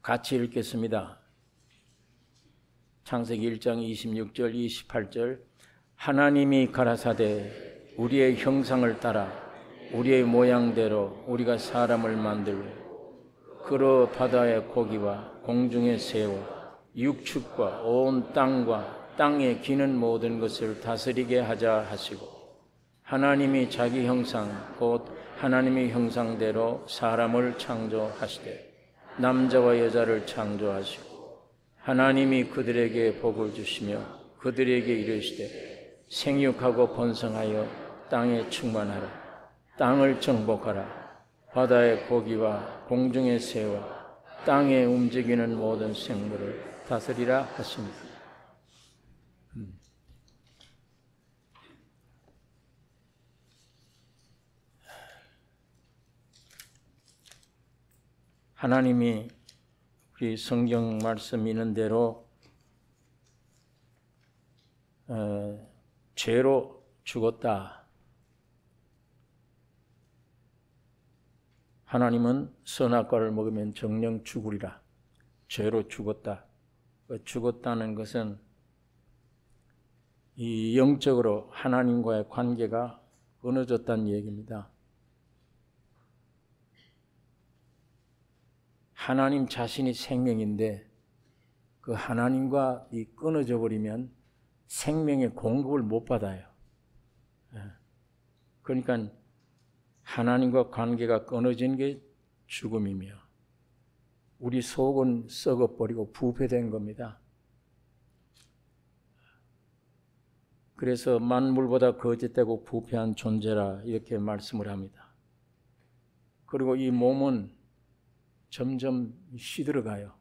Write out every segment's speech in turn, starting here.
같이 읽겠습니다. 창세기 1장 26절 28절 하나님이 가라사대 우리의 형상을 따라 우리의 모양대로 우리가 사람을 만들고 그로 바다의 고기와 공중의 새와 육축과 온 땅과 땅에 기는 모든 것을 다스리게 하자 하시고 하나님이 자기 형상 곧 하나님의 형상대로 사람을 창조하시되 남자와 여자를 창조하시고 하나님이 그들에게 복을 주시며 그들에게 이르시되 생육하고 번성하여 땅에 충만하라 땅을 정복하라 바다의 고기와 공중의 새와 땅에 움직이는 모든 생물을 다스리라 하십니다. 하나님이 우리 성경 말씀 있는 대로 죄로 죽었다. 하나님은 선악과를 먹으면 정령 죽으리라. 죄로 죽었다. 죽었다는 것은 이 영적으로 하나님과의 관계가 끊어졌다는 얘기입니다. 하나님 자신이 생명인데 그 하나님과 끊어져 버리면 생명의 공급을 못 받아요. 그러니까 하나님과 관계가 끊어진 게 죽음이며 우리 속은 썩어버리고 부패된 겁니다. 그래서 만물보다 거짓되고 부패한 존재라 이렇게 말씀을 합니다. 그리고 이 몸은 점점 시들어가요.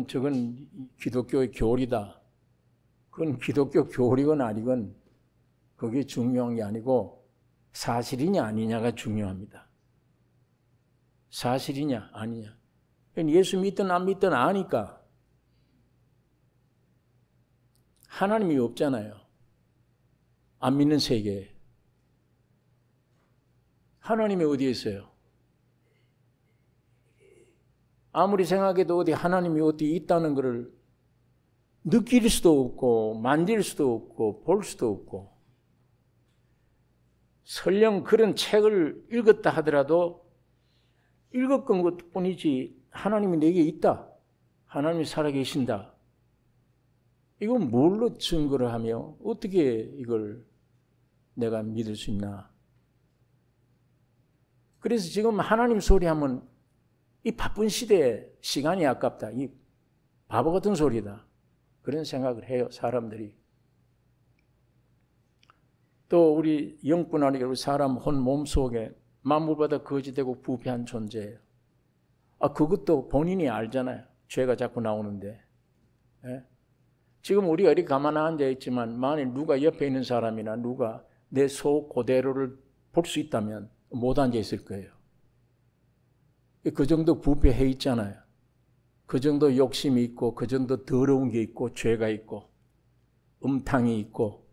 저건 기독교의 교리다. 그건 기독교 교리건 아니건 그게 중요한 게 아니고 사실이냐 아니냐가 중요합니다. 사실이냐 아니냐. 예수 믿든 안 믿든 아니까. 하나님이 없잖아요. 안 믿는 세계에. 하나님이 어디에 있어요? 아무리 생각해도 어디 하나님이 어디 있다는 것을 느낄 수도 없고 만질 수도 없고 볼 수도 없고 설령 그런 책을 읽었다 하더라도 읽었던 것뿐이지 하나님이 내게 있다. 하나님이 살아계신다. 이건 뭘로 증거를 하며 어떻게 이걸 내가 믿을 수 있나. 그래서 지금 하나님 소리하면 이 바쁜 시대에 시간이 아깝다. 이 바보 같은 소리다. 그런 생각을 해요, 사람들이. 또 우리 영뿐 아니라 우리 사람 혼 몸속에 만물보다 거짓되고 부패한 존재예요. 그것도 본인이 알잖아요. 죄가 자꾸 나오는데. 예? 지금 우리가 이렇게 가만히 앉아있지만 만일 누가 옆에 있는 사람이나 누가 내 속 그대로를 볼 수 있다면 못 앉아있을 거예요. 그 정도 부패해 있잖아요. 그 정도 욕심이 있고 그 정도 더러운 게 있고 죄가 있고 음탕이 있고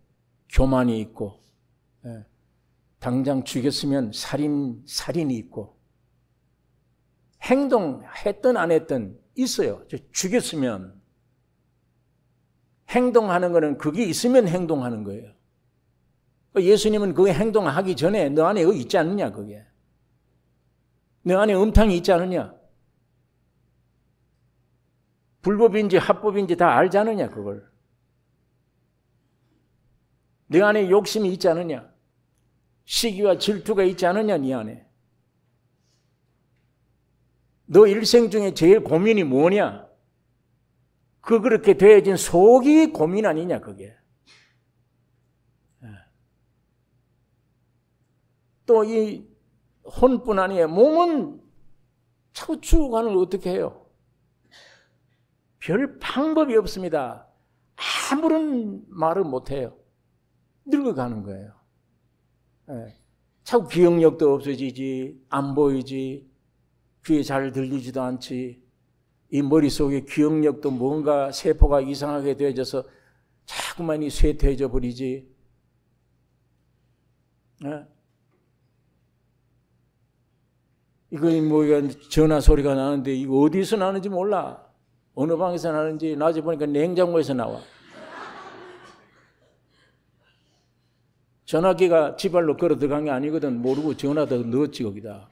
교만이 있고 당장 죽였으면 살인이 있고 행동했든 안 했든 있어요. 죽였으면 행동하는 거는 그게 있으면 행동하는 거예요. 예수님은 그 행동하기 전에 너 안에 그거 있지 않느냐 그게. 너 안에 음탕이 있지 않느냐? 불법인지 합법인지 다 알지 않느냐 그걸. 네 안에 욕심이 있지 않느냐? 시기와 질투가 있지 않느냐 네 안에. 너 일생 중에 제일 고민이 뭐냐? 그렇게 되어진 속이 고민 아니냐 그게. 또 이 혼뿐 아니에요. 몸은 자꾸 죽어가는 걸 어떻게 해요? 별 방법이 없습니다. 아무런 말을 못해요. 늙어가는 거예요. 자꾸 기억력도 없어지지, 안 보이지, 귀에 잘 들리지도 않지, 이 머릿속에 기억력도 뭔가 세포가 이상하게 되어져서 자꾸만 쇠퇴해져 버리지. 이거 뭐 전화 소리가 나는데 이거 어디서 나는지 몰라. 어느 방에서 나는지 낮에 보니까 냉장고에서 나와. 전화기가 지발로 걸어 들어간 게 아니거든. 모르고 전화도 넣었지 거기다.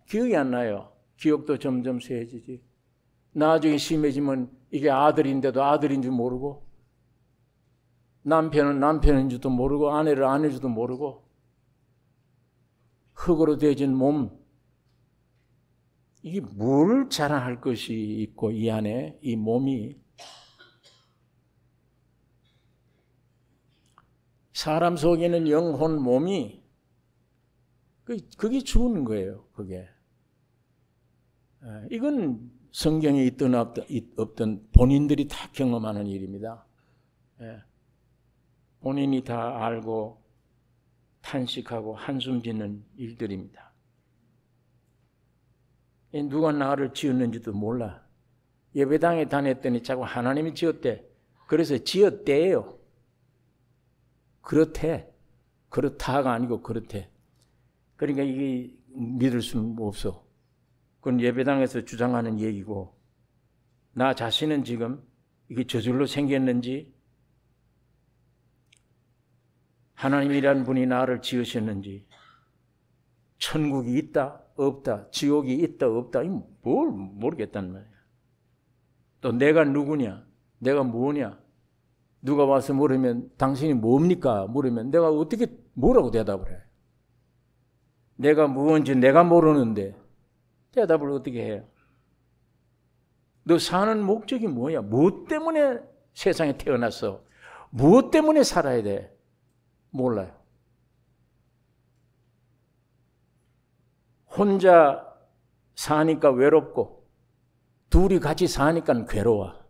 기억이 안 나요. 기억도 점점 쇠해지지. 나중에 심해지면 이게 아들인데도 아들인 줄 모르고, 남편은 남편인 줄도 모르고, 아내를 아내인 줄도 모르고, 흙으로 되어진 몸, 이게 뭘 자랑할 것이 있고, 이 안에 이 몸이 사람 속에는 영혼 몸이 그게 죽는 거예요. 그게 이건 성경에 있든 없든 본인들이 다 경험하는 일입니다. 본인이 다 알고 탄식하고 한숨 짓는 일들입니다. 누가 나를 지었는지도 몰라. 예배당에 다녔더니 자꾸 하나님이 지었대. 그래서 지었대요. 그렇대. 그렇다가 아니고 그렇대. 그러니까 이게 믿을 수는 없어. 그건 예배당에서 주장하는 얘기고, 나 자신은 지금 이게 저절로 생겼는지, 하나님이란 분이 나를 지으셨는지, 천국이 있다 없다, 지옥이 있다 없다, 뭘 모르겠단 말이야. 또 내가 누구냐, 내가 뭐냐, 누가 와서 물으면 당신이 뭡니까 물으면 내가 어떻게 뭐라고 대답을 해? 내가 무언지 내가 모르는데 대답을 어떻게 해요? 너 사는 목적이 뭐야? 무엇 때문에 세상에 태어났어? 무엇 때문에 살아야 돼? 몰라요. 혼자 사니까 외롭고 둘이 같이 사니까 괴로워.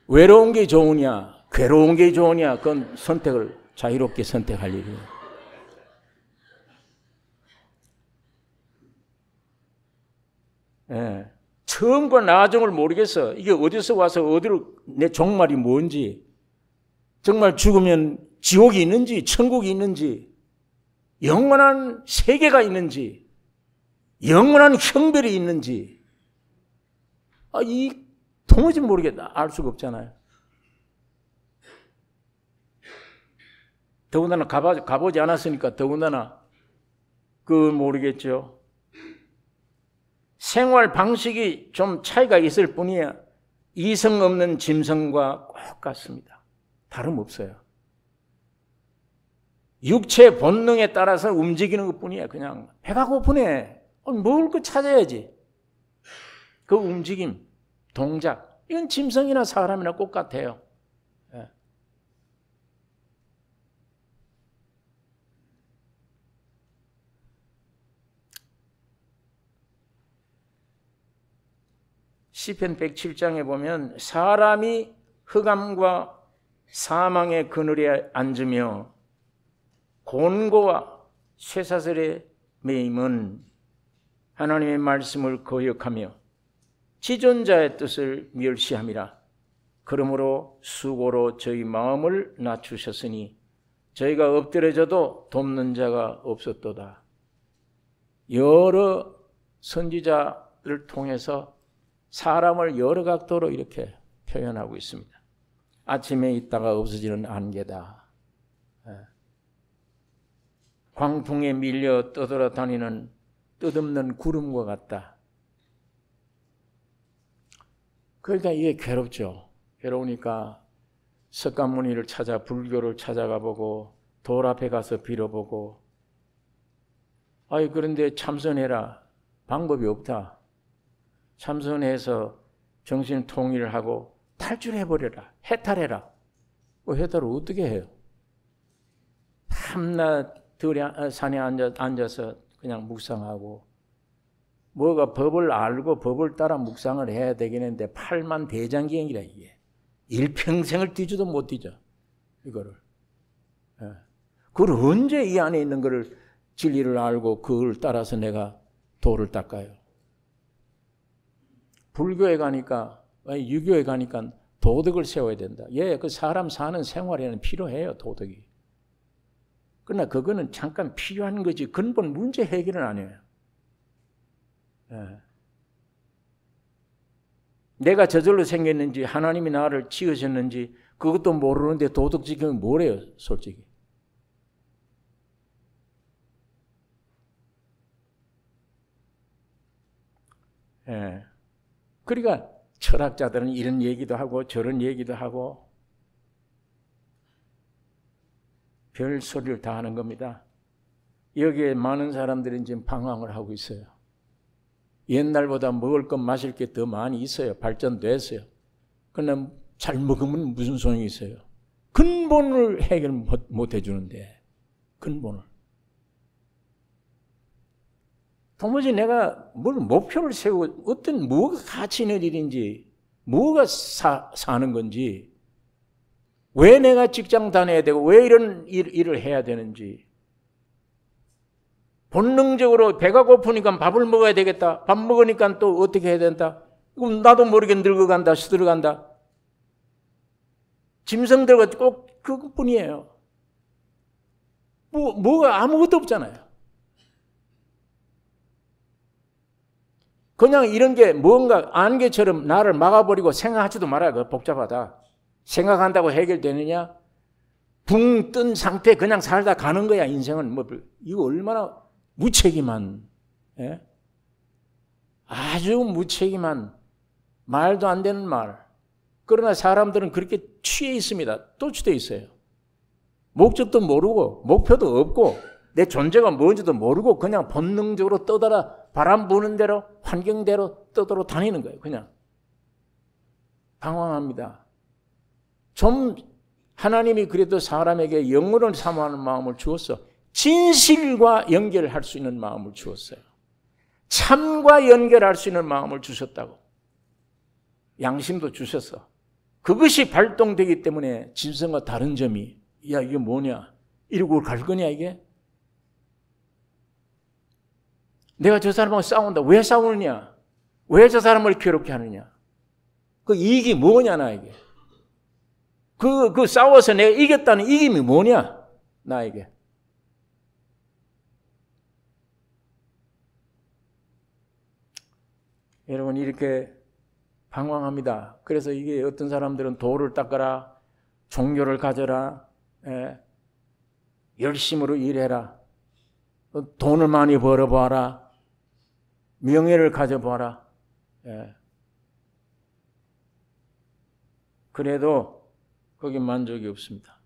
외로운 게 좋으냐, 괴로운 게 좋으냐, 그건 선택을 자유롭게 선택할 일이에요. 예. 처음과 나중을 모르겠어. 이게 어디서 와서 어디로, 내 종말이 뭔지, 정말 죽으면 지옥이 있는지, 천국이 있는지, 영원한 세계가 있는지, 영원한 형별이 있는지, 이 도무지 모르겠다. 알 수가 없잖아요. 더군다나 가보지 않았으니까 더군다나 그건 모르겠죠. 생활 방식이 좀 차이가 있을 뿐이야 이성 없는 짐승과 똑같습니다. 다름없어요. 육체 본능에 따라서 움직이는 것뿐이야. 그냥 배가 고프네. 먹을 거 찾아야지. 그 움직임, 동작, 이건 짐승이나 사람이나 똑같아요. 예. 시편 107장에 보면 사람이 흑암과 사망의 그늘에 앉으며 곤고와 쇠사슬에 매임은 하나님의 말씀을 거역하며 지존자의 뜻을 멸시함이라. 그러므로 수고로 저희 마음을 낮추셨으니 저희가 엎드려져도 돕는 자가 없었도다. 여러 선지자를 통해서 사람을 여러 각도로 이렇게 표현하고 있습니다. 아침에 있다가 없어지는 안개다. 광풍에 밀려 떠돌아다니는 뜻없는 구름과 같다. 그러니까 이게 괴롭죠. 괴로우니까 석가모니를 찾아 불교를 찾아가 보고 돌 앞에 가서 빌어보고, 그런데 참선해라. 방법이 없다. 참선해서 정신 통일을 하고 탈출해버려라. 해탈해라. 해탈을 어떻게 해요? 밤낮 산에 앉아서 그냥 묵상하고, 뭐가 법을 알고 법을 따라 묵상을 해야 되겠는데 팔만 대장경이라 이게. 일평생을 뛰지도 못 뛰죠. 이거를. 그걸 언제 이 안에 있는 거를 진리를 알고 그걸 따라서 내가 도를 닦아요. 불교에 가니까, 유교에 가니까 도덕을 세워야 된다. 그 사람 사는 생활에는 필요해요, 도덕이. 그러나 그거는 잠깐 필요한 거지 근본 문제 해결은 아니에요. 예. 내가 저절로 생겼는지 하나님이 나를 지으셨는지 그것도 모르는데 도덕지경이 뭐래요, 솔직히. 예. 그러니까 철학자들은 이런 얘기도 하고 저런 얘기도 하고 별 소리를 다 하는 겁니다. 여기에 많은 사람들이 지금 방황을 하고 있어요. 옛날보다 먹을 것 마실 게 더 많이 있어요. 발전됐어요. 그러나 잘 먹으면 무슨 소용이 있어요. 근본을 해결 못 해주는데 근본을. 도무지 내가 뭘 목표를 세우고 어떤 뭐가 가치 있는 일인지 뭐가 사는 건지 왜 내가 직장 다녀야 되고 왜 이런 일을 해야 되는지 본능적으로 배가 고프니까 밥을 먹어야 되겠다. 밥 먹으니까 또 어떻게 해야 된다. 그럼 나도 모르게 늙어간다. 시들어간다. 짐승들과 꼭 그것뿐이에요. 뭐가 아무것도 없잖아요. 그냥 이런 게 뭔가 안개처럼 나를 막아버리고 생각하지도 말아요. 그거 복잡하다. 생각한다고 해결되느냐? 붕 뜬 상태 그냥 살다 가는 거야. 인생은 뭐 이거 얼마나 무책임한, 예? 아주 무책임한 말도 안 되는 말. 그러나 사람들은 그렇게 취해 있습니다. 또 취해 있어요. 목적도 모르고 목표도 없고 내 존재가 뭔지도 모르고 그냥 본능적으로 떠돌아 바람 부는 대로 환경대로 떠돌아 다니는 거예요. 그냥 방황합니다. 좀 하나님이 그래도 사람에게 영혼을 사모하는 마음을 주었어. 진실과 연결할 수 있는 마음을 주었어요. 참과 연결할 수 있는 마음을 주셨다고. 양심도 주셨어. 그것이 발동되기 때문에 짐승과 다른 점이 야 이게 뭐냐? 이러고 갈 거냐 이게? 내가 저 사람하고 싸운다. 왜 싸우느냐? 왜 저 사람을 괴롭게 하느냐? 그 이익이 뭐냐 나에게? 그 싸워서 내가 이겼다는 이김이 뭐냐 나에게? 여러분 이렇게 방황합니다. 그래서 이게 어떤 사람들은 도를 닦아라, 종교를 가져라, 열심으로 일해라, 돈을 많이 벌어봐라, 명예를 가져봐라. 그래도 거기 만족이 없습니다.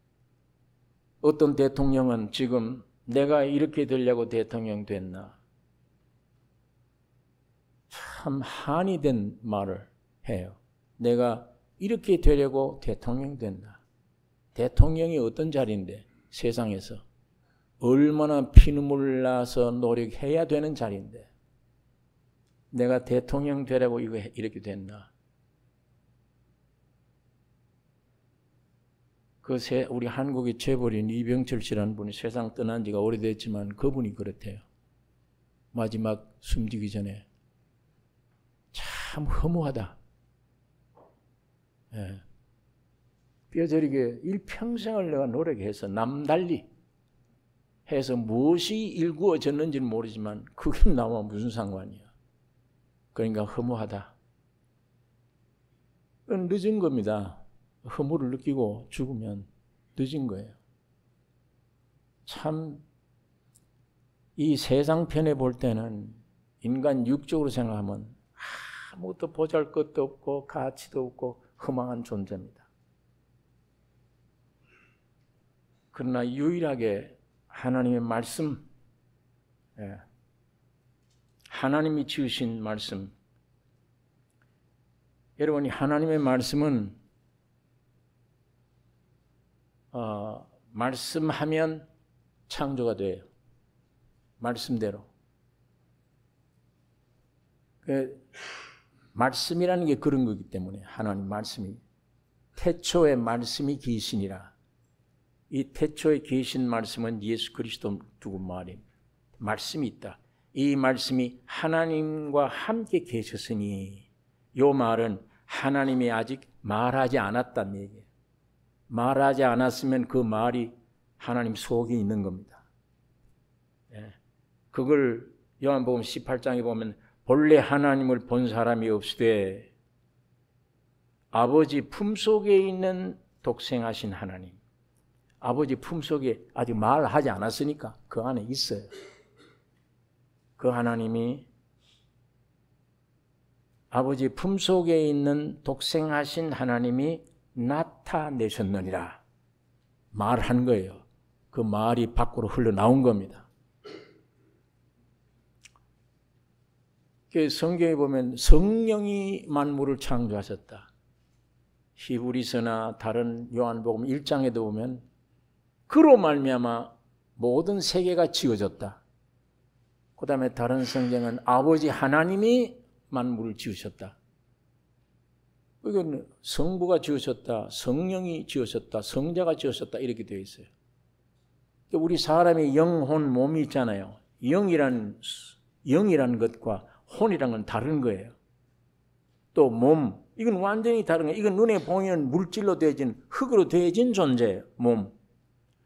어떤 대통령은 지금 내가 이렇게 되려고 대통령 됐나? 참 한이 된 말을 해요. 내가 이렇게 되려고 대통령 된다. 대통령이 어떤 자리인데 세상에서 얼마나 피눈물 나서 노력해야 되는 자리인데 내가 대통령 되려고 이렇게 됐나. 우리 한국의 재벌인 이병철 씨라는 분이 세상 떠난 지가 오래됐지만 그분이 그렇대요. 마지막 숨지기 전에 참 허무하다. 예. 뼈저리게 일평생을 내가 노력해서 남달리 해서 무엇이 일구어졌는지는 모르지만 그게 나와 무슨 상관이야. 그러니까 허무하다. 그건 늦은 겁니다. 허무를 느끼고 죽으면 늦은 거예요. 참 이 세상 편에 볼 때는 인간 육적으로 생각하면 아무것도 보잘것도 없고 가치도 없고 허망한 존재입니다. 그러나 유일하게 하나님의 말씀, 하나님이 지으신 말씀, 여러분이 하나님의 말씀은 말씀하면 창조가 돼요. 말씀대로. 말씀이라는 게 그런 거기 때문에 하나님 말씀이 태초에 말씀이 계시니라. 이 태초에 계신 말씀은 예수 그리스도 두고 말씀이 있다. 이 말씀이 하나님과 함께 계셨으니 이 말은 하나님이 아직 말하지 않았다는 얘기예요. 말하지 않았으면 그 말이 하나님 속이 있는 겁니다. 예. 그걸 요한복음 18장에 보면 본래 하나님을 본 사람이 없으되 아버지 품속에 있는 독생하신 하나님, 아버지 품속에 아직 말하지 않았으니까 그 안에 있어요. 그 하나님이 아버지 품속에 있는 독생하신 하나님이 나타내셨느니라 말한 거예요. 그 말이 밖으로 흘러나온 겁니다. 성경에 보면 성령이 만물을 창조하셨다. 히브리서나 다른 요한복음 1장에도 보면 그로 말미암아 모든 세계가 지어졌다. 그 다음에 다른 성경은 아버지 하나님이 만물을 지으셨다. 이건 성부가 지으셨다, 성령이 지으셨다, 성자가 지으셨다 이렇게 되어 있어요. 우리 사람의 영혼, 몸이 있잖아요. 영이란 것과 혼이란 건 다른 거예요. 또 몸, 이건 완전히 다른 거예요. 이건 눈에 보이는 물질로 되어진, 흙으로 되어진 존재예요. 몸.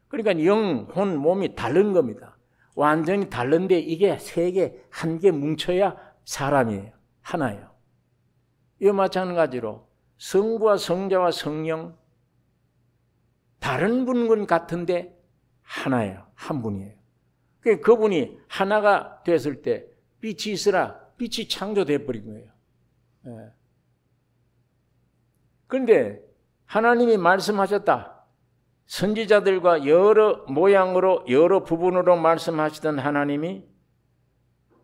그러니까 영, 혼, 몸이 다른 겁니다. 완전히 다른데 이게 세 개, 한 개 뭉쳐야 사람이에요. 하나예요. 이와 마찬가지로 성부와 성자와 성령 다른 분은 같은데 하나예요. 한 분이에요. 그분이 하나가 됐을 때 빛이 있으라 빛이 창조돼 버린 거예요. 예. 그런데 하나님이 말씀하셨다. 선지자들과 여러 모양으로 여러 부분으로 말씀하시던 하나님이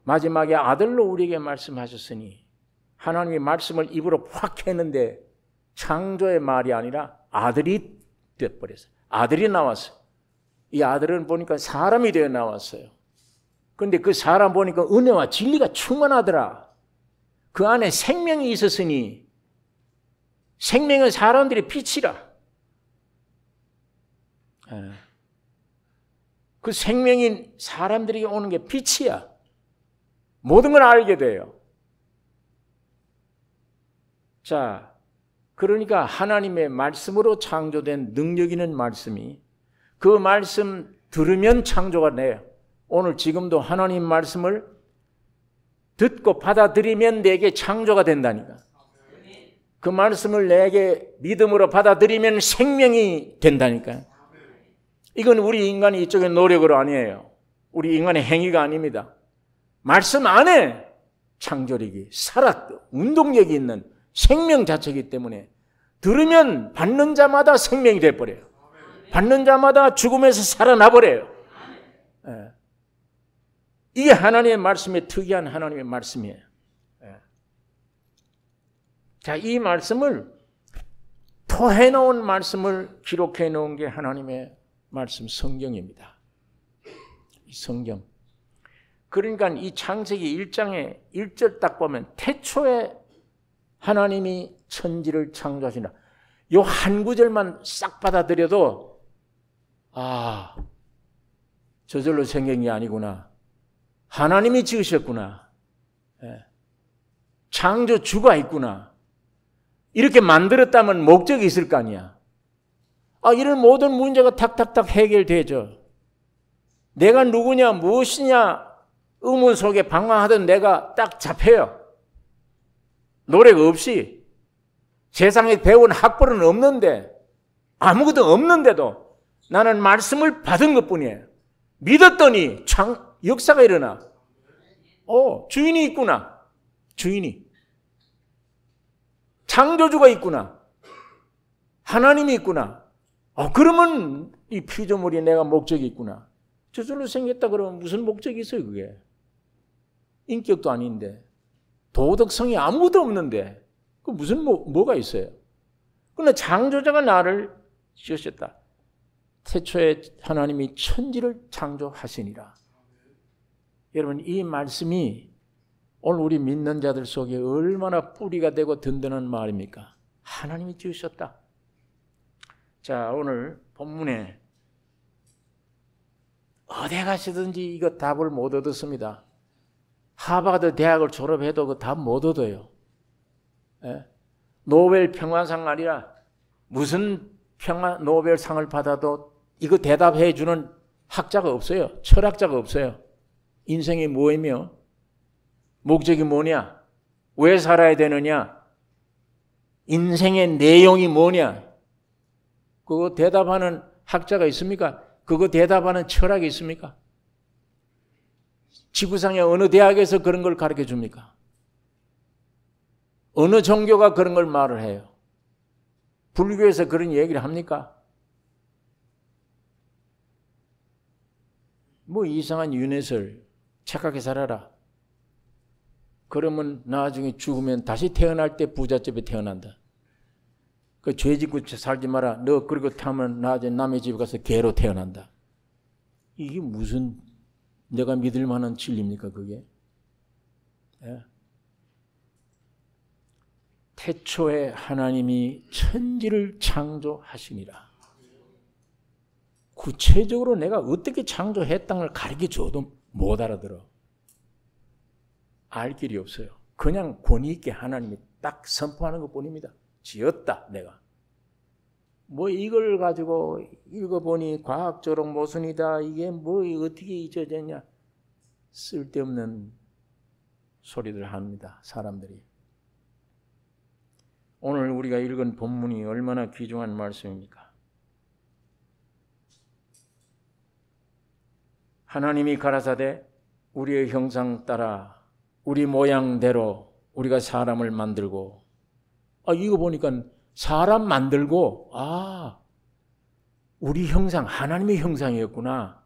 마지막에 아들로 우리에게 말씀하셨으니 하나님이 말씀을 입으로 확 했는데 창조의 말이 아니라 아들이 되어버렸어요. 아들이 나왔어요. 이 아들은 보니까 사람이 되어 나왔어요. 그런데 그 사람 보니까 은혜와 진리가 충만하더라. 그 안에 생명이 있었으니 생명은 사람들의 빛이라. 그 생명인 사람들에게 오는 게 빛이야. 모든 걸 알게 돼요. 자, 그러니까 하나님의 말씀으로 창조된 능력 있는 말씀이 그 말씀 들으면 창조가 돼요. 오늘 지금도 하나님 말씀을 듣고 받아들이면 내게 창조가 된다니까. 그 말씀을 내게 믿음으로 받아들이면 생명이 된다니까요. 이건 우리 인간이 이쪽의 노력으로 아니에요. 우리 인간의 행위가 아닙니다. 말씀 안에 창조력이 운동력이 있는 생명 자체이기 때문에 들으면 받는 자마다 생명이 돼버려요. 받는 자마다 죽음에서 살아나버려요. 예. 이게 하나님의 말씀의 특이한 하나님의 말씀이에요. 예. 자, 이 말씀을 토해 놓은 말씀을 기록해 놓은 게 하나님의 말씀 성경입니다. 이 성경. 그러니까 이 창세기 1장에 1절 딱 보면 태초에 하나님이 천지를 창조하시나 요 한 구절만 싹 받아들여도 저절로 생긴 게 아니구나. 하나님이 지으셨구나. 예. 창조주가 있구나. 이렇게 만들었다면 목적이 있을 거 아니야. 이런 모든 문제가 탁탁탁 해결되죠. 내가 누구냐 무엇이냐 의문 속에 방황하던 내가 딱 잡혀요. 노력 없이 세상에 배운 학벌은 없는데 아무것도 없는데도 나는 말씀을 받은 것뿐이에요. 믿었더니 역사가 일어나. 주인이 있구나. 주인이. 창조주가 있구나. 하나님이 있구나. 그러면 이 피조물이 내가 목적이 있구나. 저절로 생겼다 그러면 무슨 목적이 있어요 그게. 인격도 아닌데 도덕성이 아무것도 없는데 그 무슨 뭐가 있어요. 그러나 창조자가 나를 지으셨다. 태초에 하나님이 천지를 창조하시니라. 여러분 이 말씀이 오늘 우리 믿는 자들 속에 얼마나 뿌리가 되고 든든한 말입니까? 하나님이 지으셨다. 자, 오늘 본문에 어디 가시든지 이거 답을 못 얻었습니다. 하버드 대학을 졸업해도 그 답 못 얻어요. 예? 노벨 평화상 아니라 무슨 노벨상을 받아도 이거 대답해 주는 학자가 없어요. 철학자가 없어요. 인생이 뭐이며 목적이 뭐냐? 왜 살아야 되느냐? 인생의 내용이 뭐냐? 그거 대답하는 학자가 있습니까? 그거 대답하는 철학이 있습니까? 지구상의 어느 대학에서 그런 걸 가르쳐 줍니까? 어느 종교가 그런 걸 말을 해요? 불교에서 그런 얘기를 합니까? 뭐 이상한 윤회설 착하게 살아라. 그러면 나중에 죽으면 다시 태어날 때 부잣집에 태어난다. 그 죄 짓고 살지 마라. 너 그리고 타면 나중에 남의 집에 가서 개로 태어난다. 이게 무슨 내가 믿을 만한 진리입니까 그게? 예. 태초에 하나님이 천지를 창조하시니라. 구체적으로 내가 어떻게 창조했다는 걸 가르쳐줘도 못 알아들어. 알 길이 없어요. 그냥 권위 있게 하나님이 딱 선포하는 것뿐입니다. 지었다 내가. 뭐 이걸 가지고 읽어보니 과학적으로 모순이다. 이게 뭐 어떻게 잊어졌냐. 쓸데없는 소리들 합니다. 사람들이. 오늘 우리가 읽은 본문이 얼마나 귀중한 말씀입니까? 하나님이 가라사대 우리의 형상 따라 우리 모양대로 우리가 사람을 만들고 이거 보니까 사람 만들고 우리 형상 하나님의 형상이었구나.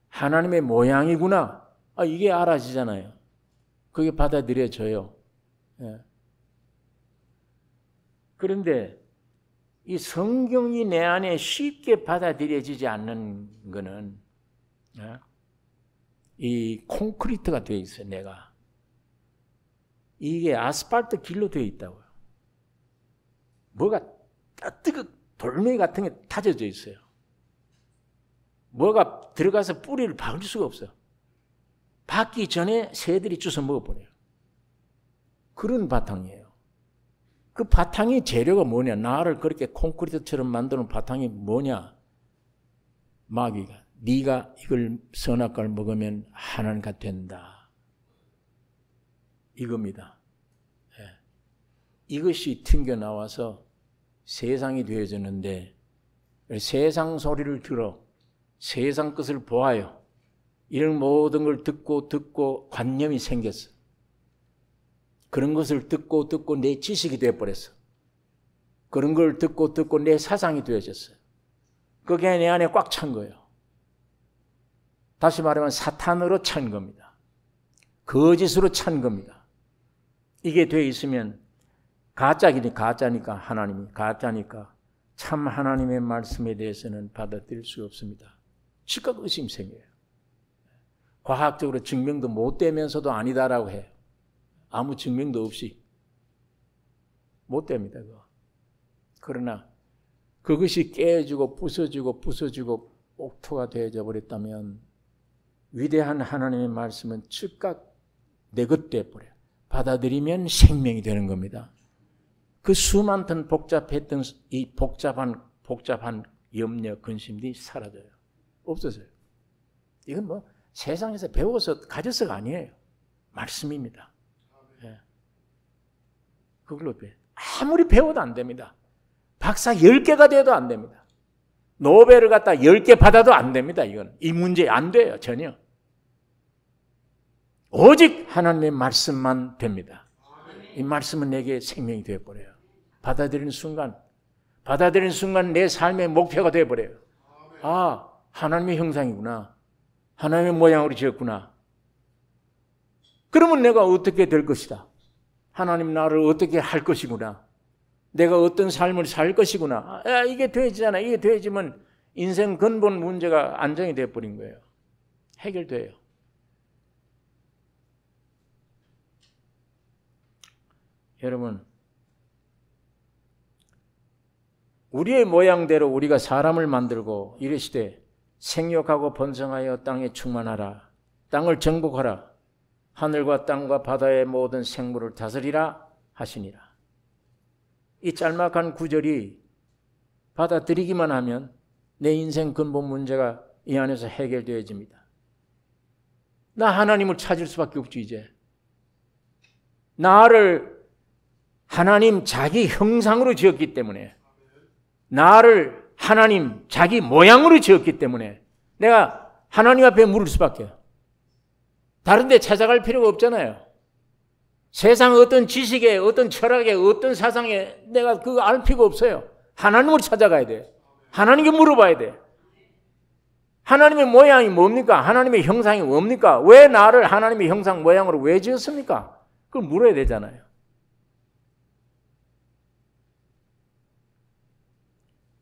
하나님의 모양이구나. 이게 알아지잖아요. 그게 받아들여져요. 예. 그런데 이 성경이 내 안에 쉽게 받아들여지지 않는 거는 이 콘크리트가 되어 있어요. 내가. 이게 아스팔트 길로 되어 있다고요. 뭐가 뜨거 돌멩이 같은 게 다져져 있어요. 뭐가 들어가서 뿌리를 박을 수가 없어요. 박기 전에 새들이 주워 먹어버려요. 그런 바탕이에요. 그 바탕이 재료가 뭐냐? 나를 그렇게 콘크리트처럼 만드는 바탕이 뭐냐? 마귀가. 네가 이걸 선악과를 먹으면 하나님과 된다. 이겁니다. 예. 이것이 튕겨나와서 세상이 되어졌는데 세상 소리를 들어 세상 것을 보아요. 이런 모든 걸 듣고 관념이 생겼어. 그런 것을 듣고 내 지식이 되어버렸어. 그런 걸 듣고 내 사상이 되어졌어요. 그게 내 안에 꽉 찬 거예요. 다시 말하면 사탄으로 찬 겁니다. 거짓으로 찬 겁니다. 이게 돼 있으면 가짜니까 하나님이 가짜니까 참 하나님의 말씀에 대해서는 받아들일 수 없습니다. 즉각 의심 생겨요. 과학적으로 증명도 못 되면서도 아니다라고 해요. 아무 증명도 없이 못 됩니다. 그거. 그러나 그것이 깨어지고 부서지고 옥토가 되어져 버렸다면 위대한 하나님의 말씀은 즉각 내 것 돼버려요. 받아들이면 생명이 되는 겁니다. 그 수많던 복잡했던 이 복잡한 염려, 근심들이 사라져요. 없어져요. 이건 뭐 세상에서 배워서 가져서가 아니에요. 말씀입니다. 예. 그걸로 아무리 배워도 안 됩니다. 박사 10개가 돼도 안 됩니다. 노벨을 갖다 10개 받아도 안 됩니다. 이건 이 문제 안 돼요. 전혀. 오직 하나님의 말씀만 됩니다. 이 말씀은 내게 생명이 되어버려요. 받아들이는 순간 내 삶의 목표가 되어버려요. 하나님의 형상이구나. 하나님의 모양으로 지었구나. 그러면 내가 어떻게 될 것이다. 하나님 나를 어떻게 할 것이구나. 내가 어떤 삶을 살 것이구나. 이게 되어지잖아. 이게 되어지면 인생 근본 문제가 안정이 되어버린 거예요. 해결돼요. 여러분, 우리의 모양대로 우리가 사람을 만들고 이르시되 생육하고 번성하여 땅에 충만하라. 땅을 정복하라. 하늘과 땅과 바다의 모든 생물을 다스리라 하시니라. 이 짤막한 구절이 받아들이기만 하면 내 인생 근본 문제가 이 안에서 해결되어집니다. 나 하나님을 찾을 수밖에 없죠. 이제 나를 하나님 자기 형상으로 지었기 때문에, 나를 하나님 자기 모양으로 지었기 때문에 내가 하나님 앞에 물을 수밖에, 다른 데 찾아갈 필요가 없잖아요. 세상 어떤 지식에, 어떤 철학에, 어떤 사상에 내가 그거 알 필요가 없어요. 하나님을 찾아가야 돼. 하나님께 물어봐야 돼. 하나님의 모양이 뭡니까? 하나님의 형상이 뭡니까? 왜 나를 하나님의 형상 모양으로 왜 지었습니까? 그걸 물어야 되잖아요.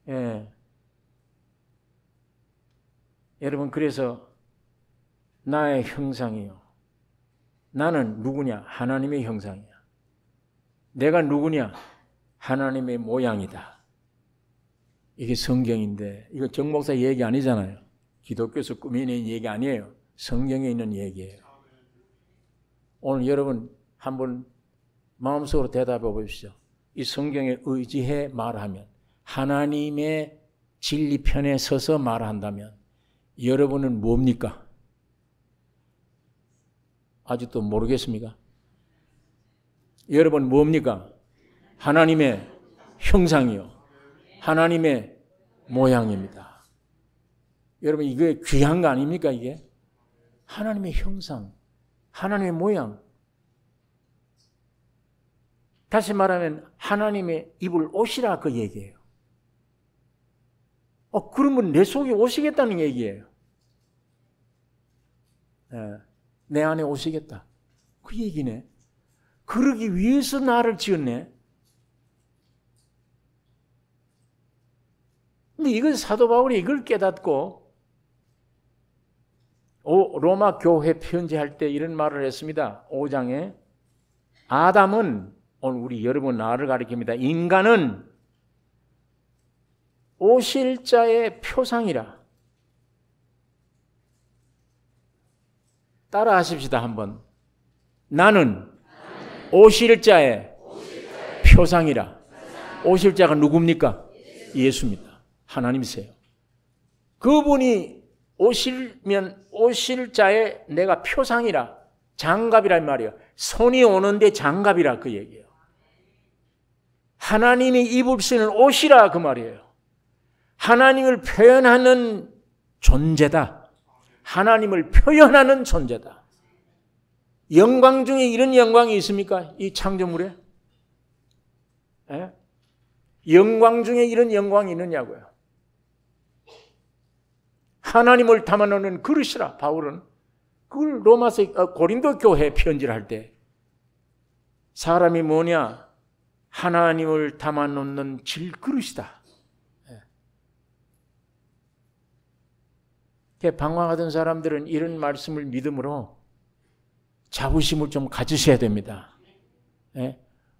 예. 여러분, 그래서 나의 형상이요. 나는 누구냐? 하나님의 형상이야. 내가 누구냐? 하나님의 모양이다. 이게 성경인데, 이거 정 목사 얘기 아니잖아요. 기독교에서 꾸며낸 얘기 아니에요. 성경에 있는 얘기예요. 오늘 여러분 한번 마음속으로 대답해 보십시오. 이 성경에 의지해 말하면, 하나님의 진리편에 서서 말한다면 여러분은 뭡니까? 아직도 모르겠습니까? 여러분 뭡니까? 하나님의 형상이요. 하나님의 모양입니다. 여러분, 이게 귀한 거 아닙니까? 이게 하나님의 형상, 하나님의 모양. 다시 말하면 하나님의 입을 옷이라 그 얘기예요. 그러면 내 속에 오시겠다는 얘기예요. 내 안에 오시겠다. 그 얘기네. 그러기 위해서 나를 지었네. 근데 이걸 사도 바울이 이걸 깨닫고 로마 교회 편지할 때 이런 말을 했습니다. 5장에 아담은, 오늘 우리 여러분 나를 가리킵니다. 인간은 오실 자의 표상이라. 따라 하십시다 한번. 나는 오실 자의 표상이라. 오실 자가 누굽니까? 예수입니다. 하나님이세요. 그분이 오시면 오실 자의 내가 표상이라. 장갑이란 말이에요. 손이 오는데 장갑이라 그 얘기예요. 하나님이 입을 쓰는 옷이라 그 말이에요. 하나님을 표현하는 존재다. 하나님을 표현하는 존재다. 영광 중에 이런 영광이 있습니까? 이 창조물에? 영광 중에 이런 영광이 있느냐고요. 하나님을 담아놓는 그릇이라. 바울은 그걸 로마서 고린도 교회 편지를 할 때 사람이 뭐냐? 하나님을 담아놓는 질그릇이다. 방황하던 사람들은 이런 말씀을 믿음으로 자부심을 좀 가지셔야 됩니다.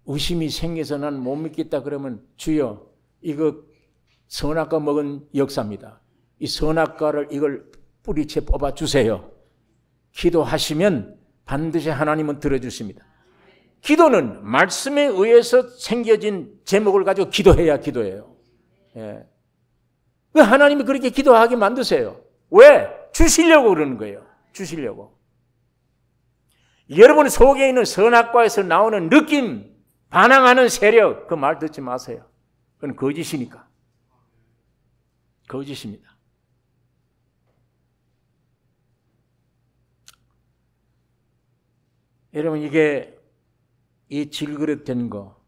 의심이 생겨서 난 못 믿겠다 그러면 주여, 이거 선악과 먹은 역사입니다. 이 선악과를 이걸 뿌리채 뽑아 주세요. 기도하시면 반드시 하나님은 들어주십니다. 기도는 말씀에 의해서 생겨진 제목을 가지고 기도해야 기도해요. 왜 하나님이 그렇게 기도하게 만드세요? 왜? 주시려고 그러는 거예요. 주시려고. 여러분 속에 있는 선악과에서 나오는 느낌, 반항하는 세력, 그 말 듣지 마세요. 그건 거짓이니까. 거짓입니다. 여러분, 이게 이 질그릇 된 거,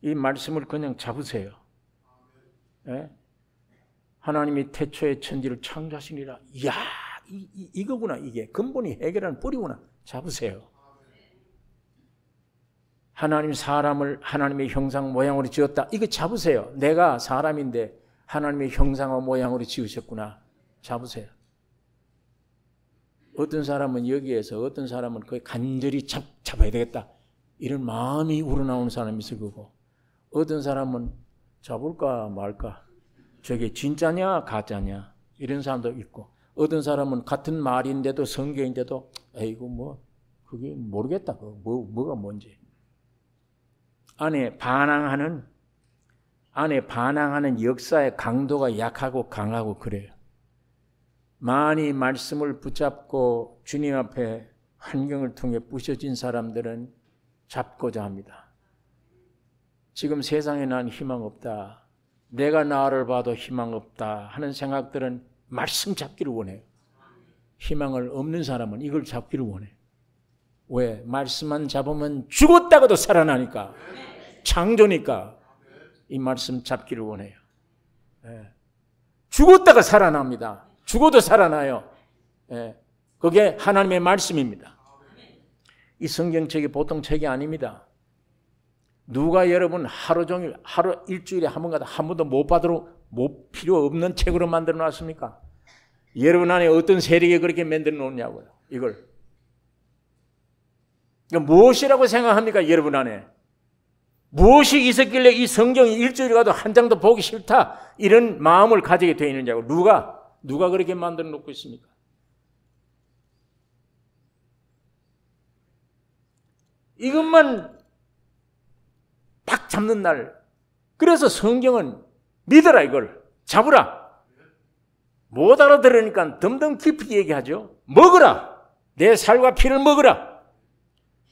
이 말씀을 그냥 잡으세요. 하나님이 태초에 천지를 창조하시니라. 이야, 이거구나. 이게 근본이 해결하는 뿌리구나. 잡으세요. 하나님 사람을 하나님의 형상 모양으로 지었다. 이거 잡으세요. 내가 사람인데 하나님의 형상과 모양으로 지으셨구나. 잡으세요. 어떤 사람은 여기에서, 어떤 사람은 거의 간절히 잡아야 되겠다. 이런 마음이 우러나오는 사람이 있을 거고, 어떤 사람은 잡을까 말까. 저게 진짜냐 가짜냐 이런 사람도 있고, 어떤 사람은 같은 말인데도 성경인데도 에이고 뭐 그게 모르겠다. 뭐가 뭔지. 안에 반항하는 안에 반항하는 역사의 강도가 약하고 강하고 그래요. 많이 말씀을 붙잡고 주님 앞에 환경을 통해 부셔진 사람들은 잡고자 합니다. 지금 세상에 난 희망 없다. 내가 나를 봐도 희망 없다 하는 생각들은 말씀 잡기를 원해요. 희망을 없는 사람은 이걸 잡기를 원해요. 왜? 말씀만 잡으면 죽었다가도 살아나니까. 창조니까 이 말씀 잡기를 원해요. 예. 죽었다가 살아납니다. 죽어도 살아나요. 예. 그게 하나님의 말씀입니다. 이 성경책이 보통 책이 아닙니다. 누가 여러분 하루 종일, 일주일에 한 번 가도 한 번도 못 필요 없는 책으로 만들어 놨습니까? 여러분 안에 어떤 세력이 그렇게 만들어 놓냐고요. 이걸. 무엇이라고 생각합니까? 여러분 안에. 무엇이 있었길래 이 성경이 일주일에 가도 한 장도 보기 싫다. 이런 마음을 가지게 되어 있느냐고. 누가 그렇게 만들어 놓고 있습니까? 이것만 딱 잡는 날. 그래서 성경은 믿어라 이걸. 잡으라. 못 알아들으니까 덤덤 깊이 얘기하죠. 먹으라. 내 살과 피를 먹으라.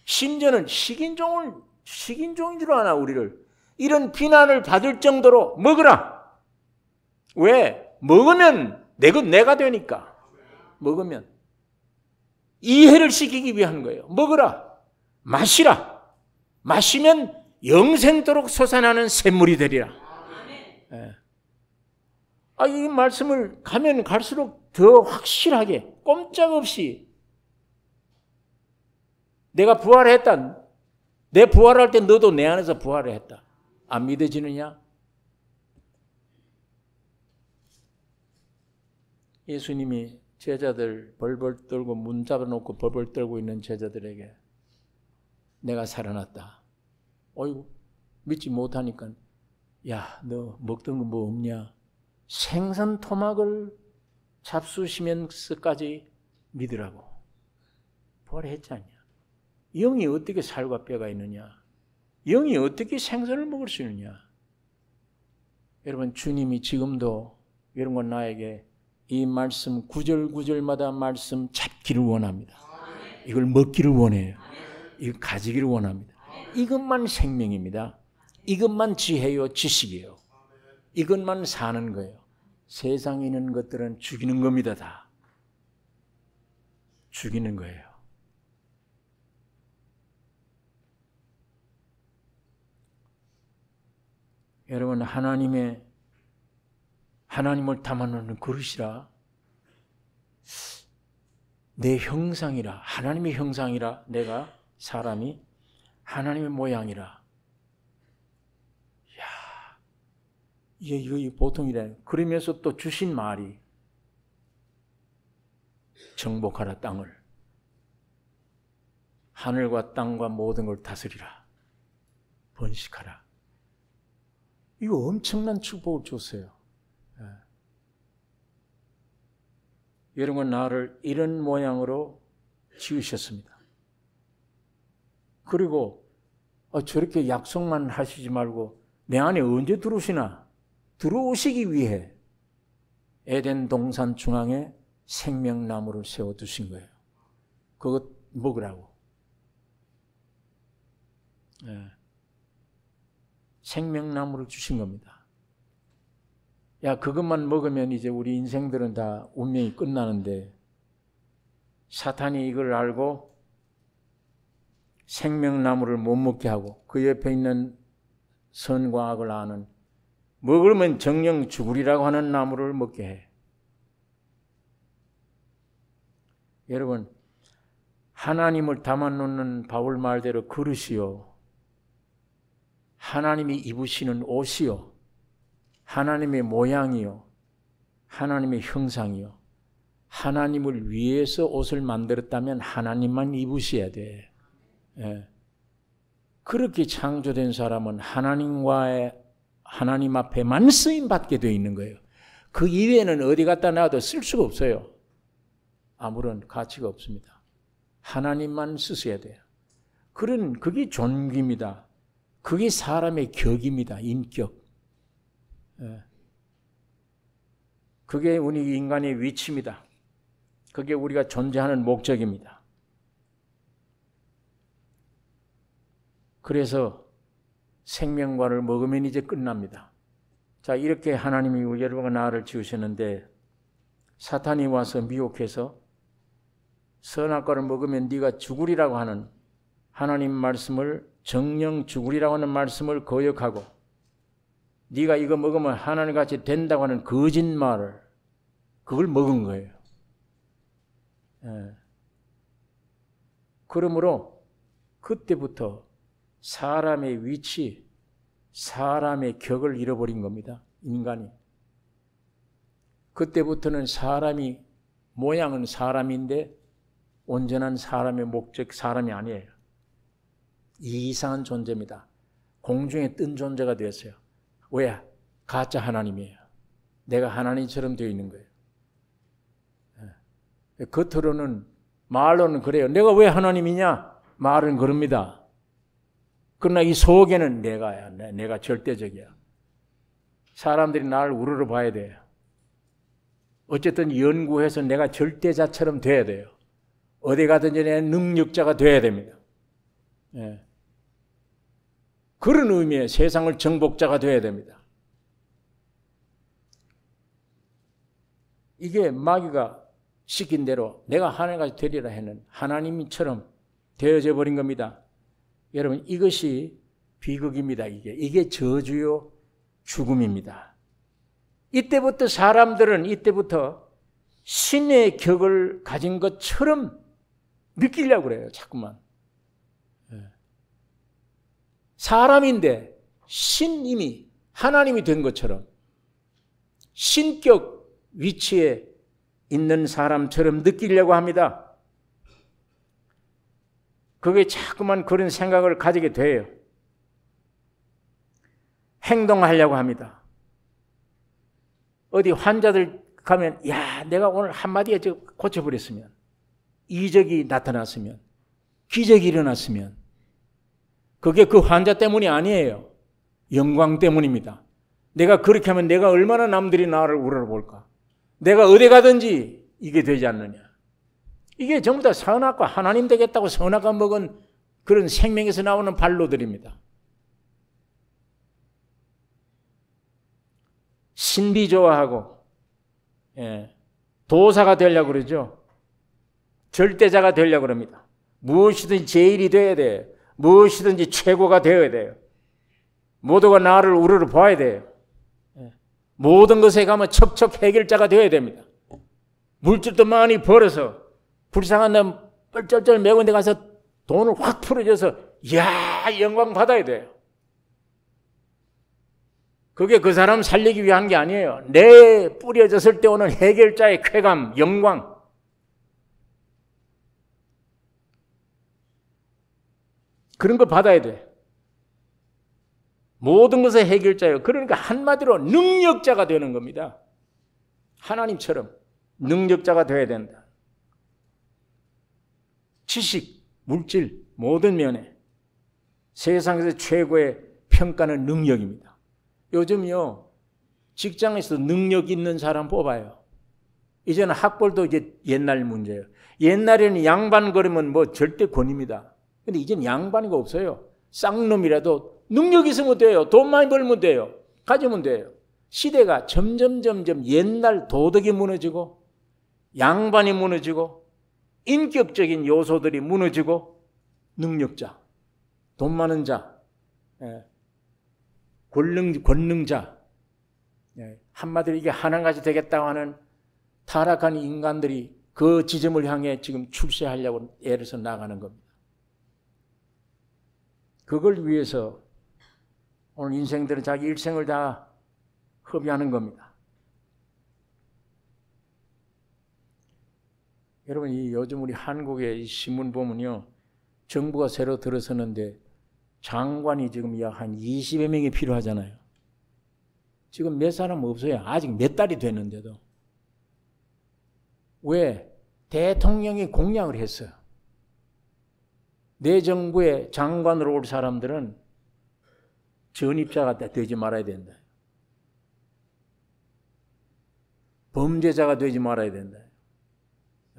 심지어는 식인종인 줄 아나 우리를. 이런 비난을 받을 정도로 먹으라. 왜? 먹으면 내가 되니까. 먹으면. 이해를 시키기 위한 거예요. 먹으라. 마시라. 마시면 영생토록 솟아나는 샘물이 되리라. 예. 이 말씀을 가면 갈수록 더 확실하게 꼼짝없이 내가 부활했다. 내 부활할 때 너도 내 안에서 부활을 했다. 안 믿어지느냐? 예수님이 제자들 벌벌 떨고 문 잡아놓고 벌벌 떨고 있는 제자들에게 내가 살아났다. 어이구 믿지 못하니까 야, 너 먹던 거 뭐 없냐? 생선 토막을 잡수시면서까지 믿으라고. 부활했지 않냐? 영이 어떻게 살과 뼈가 있느냐? 영이 어떻게 생선을 먹을 수 있느냐? 여러분 주님이 지금도 여러분과 나에게 이 말씀 구절구절마다 말씀 잡기를 원합니다. 이걸 먹기를 원해요. 이걸 가지기를 원합니다. 이것만 생명입니다. 이것만 지혜요 지식이에요. 이것만 사는 거예요. 세상에 있는 것들은 죽이는 겁니다. 다. 죽이는 거예요. 여러분 하나님을 담아놓는 그릇이라 내 형상이라 하나님의 형상이라 내가 사람이 하나님의 모양이라 이거 보통이래. 그러면서 또 주신 말이 정복하라 땅을 하늘과 땅과 모든 걸 다스리라 번식하라. 이거 엄청난 축복을 줬어요. 예. 여러분 나를 이런 모양으로 지으셨습니다. 그리고 저렇게 약속만 하시지 말고 내 안에 언제 들어오시나? 들어오시기 위해 에덴 동산 중앙에 생명나무를 세워두신 거예요. 그것 먹으라고. 예. 생명나무를 주신 겁니다. 야, 그것만 먹으면 이제 우리 인생들은 다 운명이 끝나는데 사탄이 이걸 알고 생명나무를 못 먹게 하고 그 옆에 있는 선과 악을 아는 먹으면 정령 죽으리라고 하는 나무를 먹게 해. 여러분 하나님을 담아놓는 바울 말대로 그릇이요 하나님이 입으시는 옷이요 하나님의 모양이요 하나님의 형상이요 하나님을 위해서 옷을 만들었다면 하나님만 입으셔야 돼. 예. 그렇게 창조된 사람은 하나님 앞에만 쓰임받게 되어 있는 거예요. 그 이외에는 어디 갖다 놔도 쓸 수가 없어요. 아무런 가치가 없습니다. 하나님만 쓰셔야 돼요. 그게 존귀입니다. 그게 사람의 격입니다. 인격. 그게 우리 인간의 위치입니다. 그게 우리가 존재하는 목적입니다. 그래서 생명과를 먹으면 이제 끝납니다. 자, 이렇게 하나님이 여러분과 나를 지으셨는데 사탄이 와서 미혹해서 선악과를 먹으면 네가 죽으리라고 하는 하나님 말씀을, 정령 죽으리라고 하는 말씀을 거역하고 네가 이거 먹으면 하나님같이 된다고 하는 거짓말을, 그걸 먹은 거예요. 그러므로 그때부터 사람의 위치, 사람의 격을 잃어버린 겁니다. 인간이. 그때부터는 사람이, 모양은 사람인데 온전한 사람의 목적, 사람이 아니에요. 이상한 존재입니다. 공중에 뜬 존재가 되었어요. 왜? 가짜 하나님이에요. 내가 하나님처럼 되어 있는 거예요. 겉으로는, 말로는 그래요. 내가 왜 하나님이냐? 말은 그럽니다. 그러나 이 속에는 내가야. 내가 절대적이야. 사람들이 나를 우러러 봐야 돼요. 어쨌든 연구해서 내가 절대자처럼 돼야 돼요. 어디 가든지 내 능력자가 돼야 됩니다. 그런 의미의 세상을 정복자가 돼야 됩니다. 이게 마귀가 시킨 대로 내가 하나님같이 되리라 하는 하나님처럼 되어져 버린 겁니다. 여러분, 이것이 비극입니다. 이게 저주요 죽음입니다. 이때부터 사람들은 신의 격을 가진 것처럼 느끼려고 그래요. 자꾸만. 사람인데 신임이 하나님이 된 것처럼 신격 위치에 있는 사람처럼 느끼려고 합니다. 그게 자꾸만 그런 생각을 가지게 돼요. 행동하려고 합니다. 어디 환자들 가면, 야, 내가 오늘 한마디에 고쳐버렸으면, 이적이 나타났으면, 기적이 일어났으면, 그게 그 환자 때문이 아니에요. 영광 때문입니다. 내가 그렇게 하면 내가 얼마나 남들이 나를 우러러볼까? 내가 어디 가든지 이게 되지 않느냐? 이게 전부 다 선악과, 하나님 되겠다고 선악과 먹은 그런 생명에서 나오는 발로들입니다. 신비 좋아하고, 도사가 되려고 그러죠. 절대자가 되려고 그럽니다. 무엇이든지 제일이 돼야 돼요. 무엇이든지 최고가 되어야 돼요. 모두가 나를 우러러 봐야 돼요. 모든 것에 가면 척척 해결자가 되어야 됩니다. 물질도 많이 벌어서 불쌍한 놈 뻘쩔쩔 매운 데 가서 돈을 확 풀어줘서 이야, 영광 받아야 돼요. 그게 그 사람 살리기 위한 게 아니에요. 내 뿌려졌을 때 오는 해결자의 쾌감, 영광. 그런 거 받아야 돼. 모든 것의 해결자예요. 그러니까 한마디로 능력자가 되는 겁니다. 하나님처럼 능력자가 되어야 된다. 지식, 물질, 모든 면에 세상에서 최고의 평가는 능력입니다. 요즘요, 직장에서 능력 있는 사람 뽑아요. 이제는 학벌도 이제 옛날 문제예요. 옛날에는 양반 그러면 뭐 절대 권입니다. 근데 이제는 양반이가 없어요. 쌍놈이라도 능력 있으면 돼요. 돈 많이 벌면 돼요. 가지면 돼요. 시대가 점점 옛날 도덕이 무너지고 양반이 무너지고 인격적인 요소들이 무너지고 능력자, 돈 많은 자, 권능자, 한마디로 이게 하나같이 되겠다고 하는 타락한 인간들이 그 지점을 향해 지금 출세하려고 애를 써 나가는 겁니다. 그걸 위해서 오늘 인생들은 자기 일생을 다 허비하는 겁니다. 여러분, 이 요즘 우리 한국의 신문 보면요, 정부가 새로 들어서는데 장관이 지금 약 한 20여 명이 필요하잖아요. 지금 몇 사람 없어요. 아직 몇 달이 됐는데도. 왜? 대통령이 공약을 했어요. 내 정부의 장관으로 올 사람들은 전입자가 되지 말아야 된다. 범죄자가 되지 말아야 된다.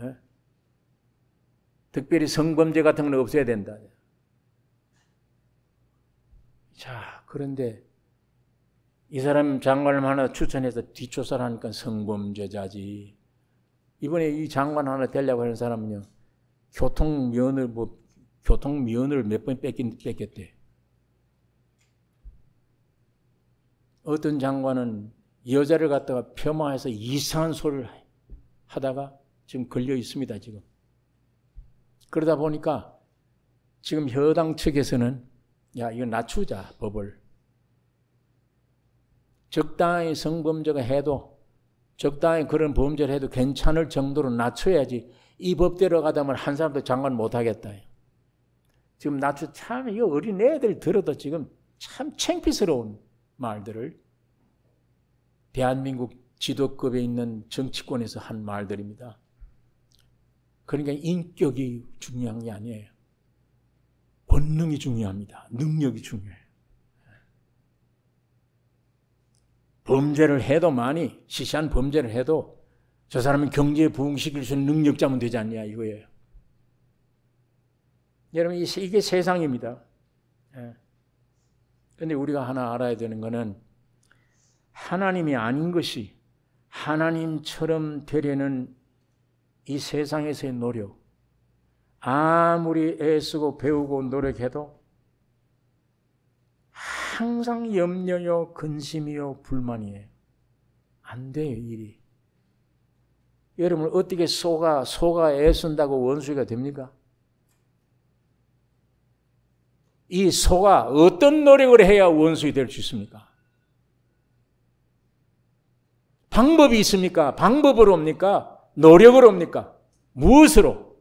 예? 특별히 성범죄 같은 건 없어야 된다. 자, 그런데 이 사람 장관을 하나 추천해서 뒷조사를 하니까 성범죄자지. 이번에 이 장관 하나 되려고 하는 사람은요, 교통면을 몇 번 뺏겼대. 어떤 장관은 여자를 갖다가 폄하해서 이상한 소리를 하다가 지금 걸려 있습니다, 지금. 그러다 보니까 지금 여당 측에서는 야, 이거 낮추자, 법을. 적당히 성범죄가 해도, 적당히 그런 범죄를 해도 괜찮을 정도로 낮춰야지 이 법대로 가다면 한 사람도 장관 못하겠다. 지금 참, 이 어린 애들 들어도 지금 참 창피스러운 말들을 대한민국 지도급에 있는 정치권에서 한 말들입니다. 그러니까 인격이 중요한 게 아니에요. 본능이 중요합니다. 능력이 중요해요. 범죄를 해도 많이, 시시한 범죄를 해도 저 사람은 경제에 부응시킬 수 있는 능력자면 되지 않냐 이거예요. 여러분, 이게 세상입니다. 그런데 우리가 하나 알아야 되는 것은 하나님이 아닌 것이 하나님처럼 되려는 이 세상에서의 노력, 아무리 애쓰고 배우고 노력해도 항상 염려요, 근심이요, 불만이에요. 안 돼요, 일이. 여러분, 어떻게 소가 애쓴다고 원수가 됩니까? 이 소가 어떤 노력을 해야 원수가 될 수 있습니까? 방법이 있습니까? 방법으로 옵니까? 노력으로 옵니까? 무엇으로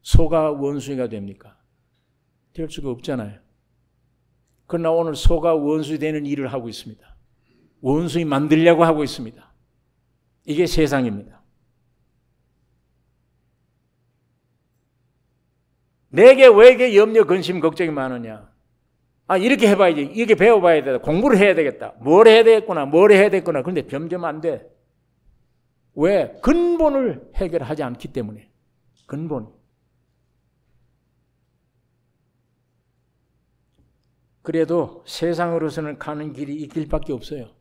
소가 원수가 됩니까? 될 수가 없잖아요. 그러나 오늘 소가 원수 되는 일을 하고 있습니다. 원수이 만들려고 하고 있습니다. 이게 세상입니다. 내게 왜 이게 염려, 근심, 걱정이 많으냐? 아, 이렇게 해봐야지. 이렇게 배워봐야 되겠다. 공부를 해야 되겠다. 뭘 해야 되겠구나. 뭘 해야 되겠구나. 그런데 점점 안 돼. 왜? 근본을 해결하지 않기 때문에. 근본. 그래도 세상으로서는 가는 길이 이 길밖에 없어요.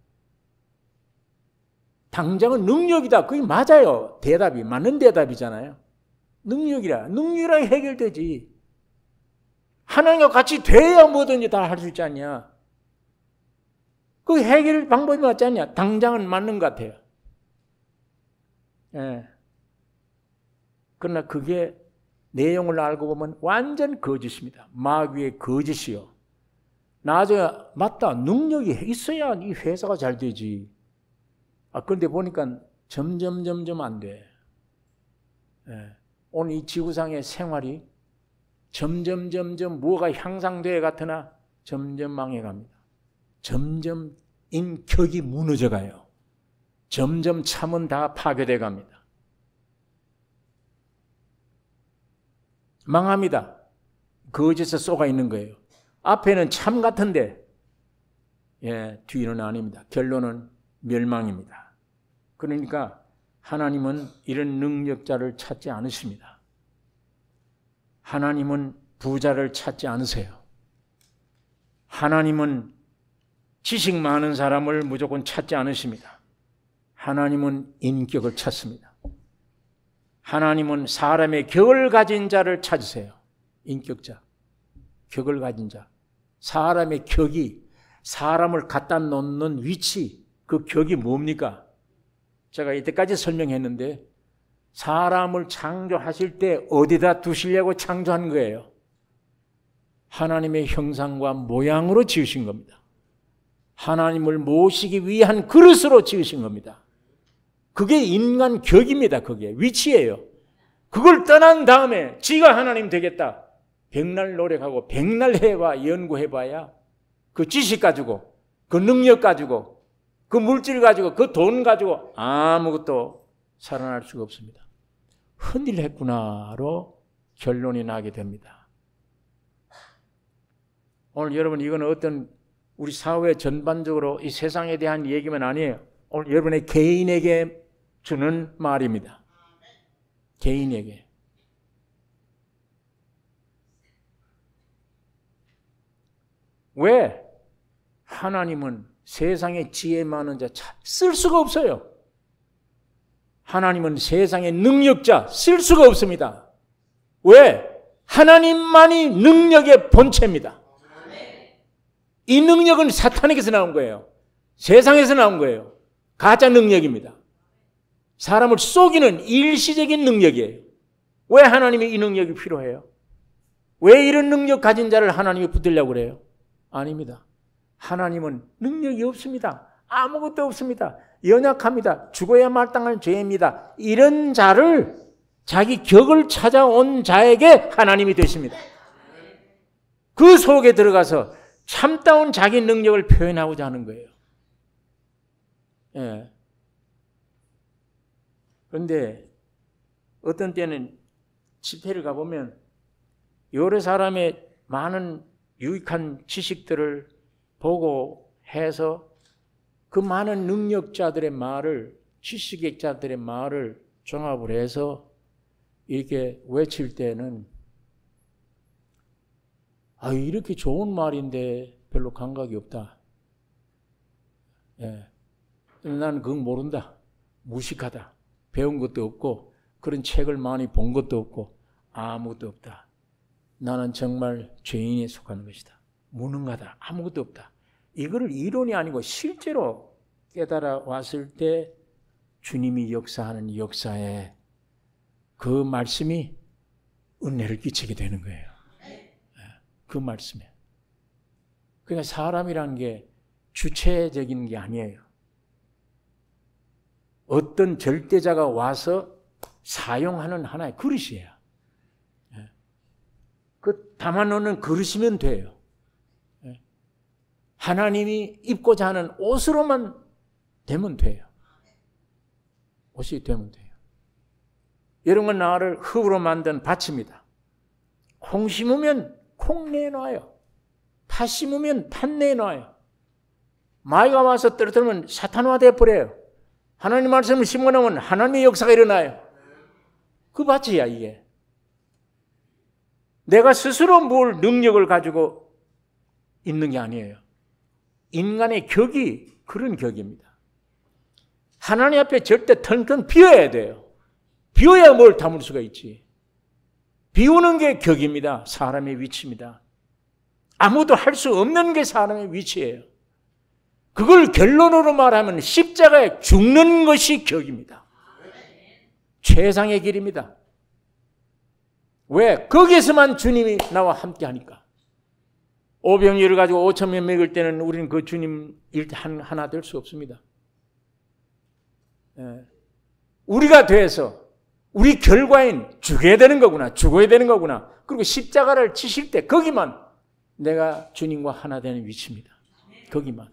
당장은 능력이다. 그게 맞아요. 대답이. 맞는 대답이잖아요. 능력이라 해결되지. 하나님과 같이 돼야 뭐든지 다 할 수 있지 않냐. 그 해결 방법이 맞지 않냐. 당장은 맞는 것 같아요. 예. 그러나 그게 내용을 알고 보면 완전 거짓입니다. 마귀의 거짓이요. 나중에 맞다. 능력이 있어야 이 회사가 잘 되지. 그런데 보니까 점점 안 돼. 예. 오늘 이 지구상의 생활이 점점 뭐가 향상돼 같으나 점점 망해갑니다. 점점 인격이 무너져가요. 점점 참은 다 파괴돼 갑니다. 망합니다. 거짓에 쏘가 있는 거예요. 앞에는 참 같은데 뒤는 아닙니다. 결론은 멸망입니다. 그러니까 하나님은 이런 능력자를 찾지 않으십니다. 하나님은 부자를 찾지 않으세요. 하나님은 지식 많은 사람을 무조건 찾지 않으십니다. 하나님은 인격을 찾습니다. 하나님은 사람의 격을 가진 자를 찾으세요. 인격자, 격을 가진 자. 사람의 격이 사람을 갖다 놓는 위치, 그 격이 뭡니까? 제가 이때까지 설명했는데 사람을 창조하실 때 어디다 두시려고 창조한 거예요? 하나님의 형상과 모양으로 지으신 겁니다. 하나님을 모시기 위한 그릇으로 지으신 겁니다. 그게 인간 격입니다. 그게 위치예요. 그걸 떠난 다음에 지가 하나님 되겠다. 백날 노력하고 백날 연구해봐야 그 지식 가지고 그 능력 가지고 그 물질 가지고 그 돈 가지고 아무것도 살아날 수가 없습니다. 흔들렸구나로 결론이 나게 됩니다. 오늘 여러분 이건 어떤 우리 사회 전반적으로 이 세상에 대한 얘기만 아니에요. 오늘 여러분의 개인에게 주는 말입니다. 개인에게. 왜? 하나님은 세상에 지혜 많은 자 쓸 수가 없어요. 하나님은 세상의 능력자 쓸 수가 없습니다. 왜? 하나님만이 능력의 본체입니다. 이 능력은 사탄에게서 나온 거예요. 세상에서 나온 거예요. 가짜 능력입니다. 사람을 속이는 일시적인 능력이에요. 왜 하나님이 이 능력이 필요해요? 왜 이런 능력 가진 자를 하나님이 붙들려고 그래요? 아닙니다. 하나님은 능력이 없습니다. 아무것도 없습니다. 연약합니다. 죽어야 마땅한 죄입니다. 이런 자를 자기 격을 찾아온 자에게 하나님이 되십니다. 그 속에 들어가서 참다운 자기 능력을 표현하고자 하는 거예요. 예. 그런데 어떤 때는 집회를 가보면 여러 사람의 많은 유익한 지식들을 보고 해서 그 많은 능력자들의 말을, 지식자들의 말을 종합을 해서 이렇게 외칠 때는 이렇게 좋은 말인데 별로 감각이 없다. 예. 나는 그건 모른다. 무식하다. 배운 것도 없고 그런 책을 많이 본 것도 없고 아무것도 없다. 나는 정말 죄인에 속하는 것이다. 무능하다. 아무것도 없다. 이거를 이론이 아니고 실제로 깨달아 왔을 때 주님이 역사하는 역사에 그 말씀이 은혜를 끼치게 되는 거예요. 그 말씀에. 그러니까 사람이란 게 주체적인 게 아니에요. 어떤 절대자가 와서 사용하는 하나의 그릇이에요. 그 담아놓는 그릇이면 돼요. 하나님이 입고자 하는 옷으로만 되면 돼요. 옷이 되면 돼요. 여러분, 나를 흙으로 만든 밭입니다. 콩 심으면 콩 내놔요. 팥 심으면 팥 내놔요. 마귀가 와서 떨어뜨리면 사탄화 되어버려요. 하나님 말씀을 심어놓으면 하나님의 역사가 일어나요. 그 밭이야 이게. 내가 스스로 뭘 능력을 가지고 있는 게 아니에요. 인간의 격이 그런 격입니다. 하나님 앞에 절대 텅텅 비워야 돼요. 비워야 뭘 담을 수가 있지. 비우는 게 격입니다. 사람의 위치입니다. 아무도 할 수 없는 게 사람의 위치예요. 그걸 결론으로 말하면 십자가에 죽는 것이 격입니다. 최상의 길입니다. 왜? 거기에서만 주님이 나와 함께 하니까. 오병이어를 가지고 5,000명 먹일 때는 우리는 그 주님 일 하나 될 수 없습니다. 우리가 돼서 우리 결과인 죽어야 되는 거구나. 죽어야 되는 거구나. 그리고 십자가를 치실 때 거기만 내가 주님과 하나 되는 위치입니다. 거기만.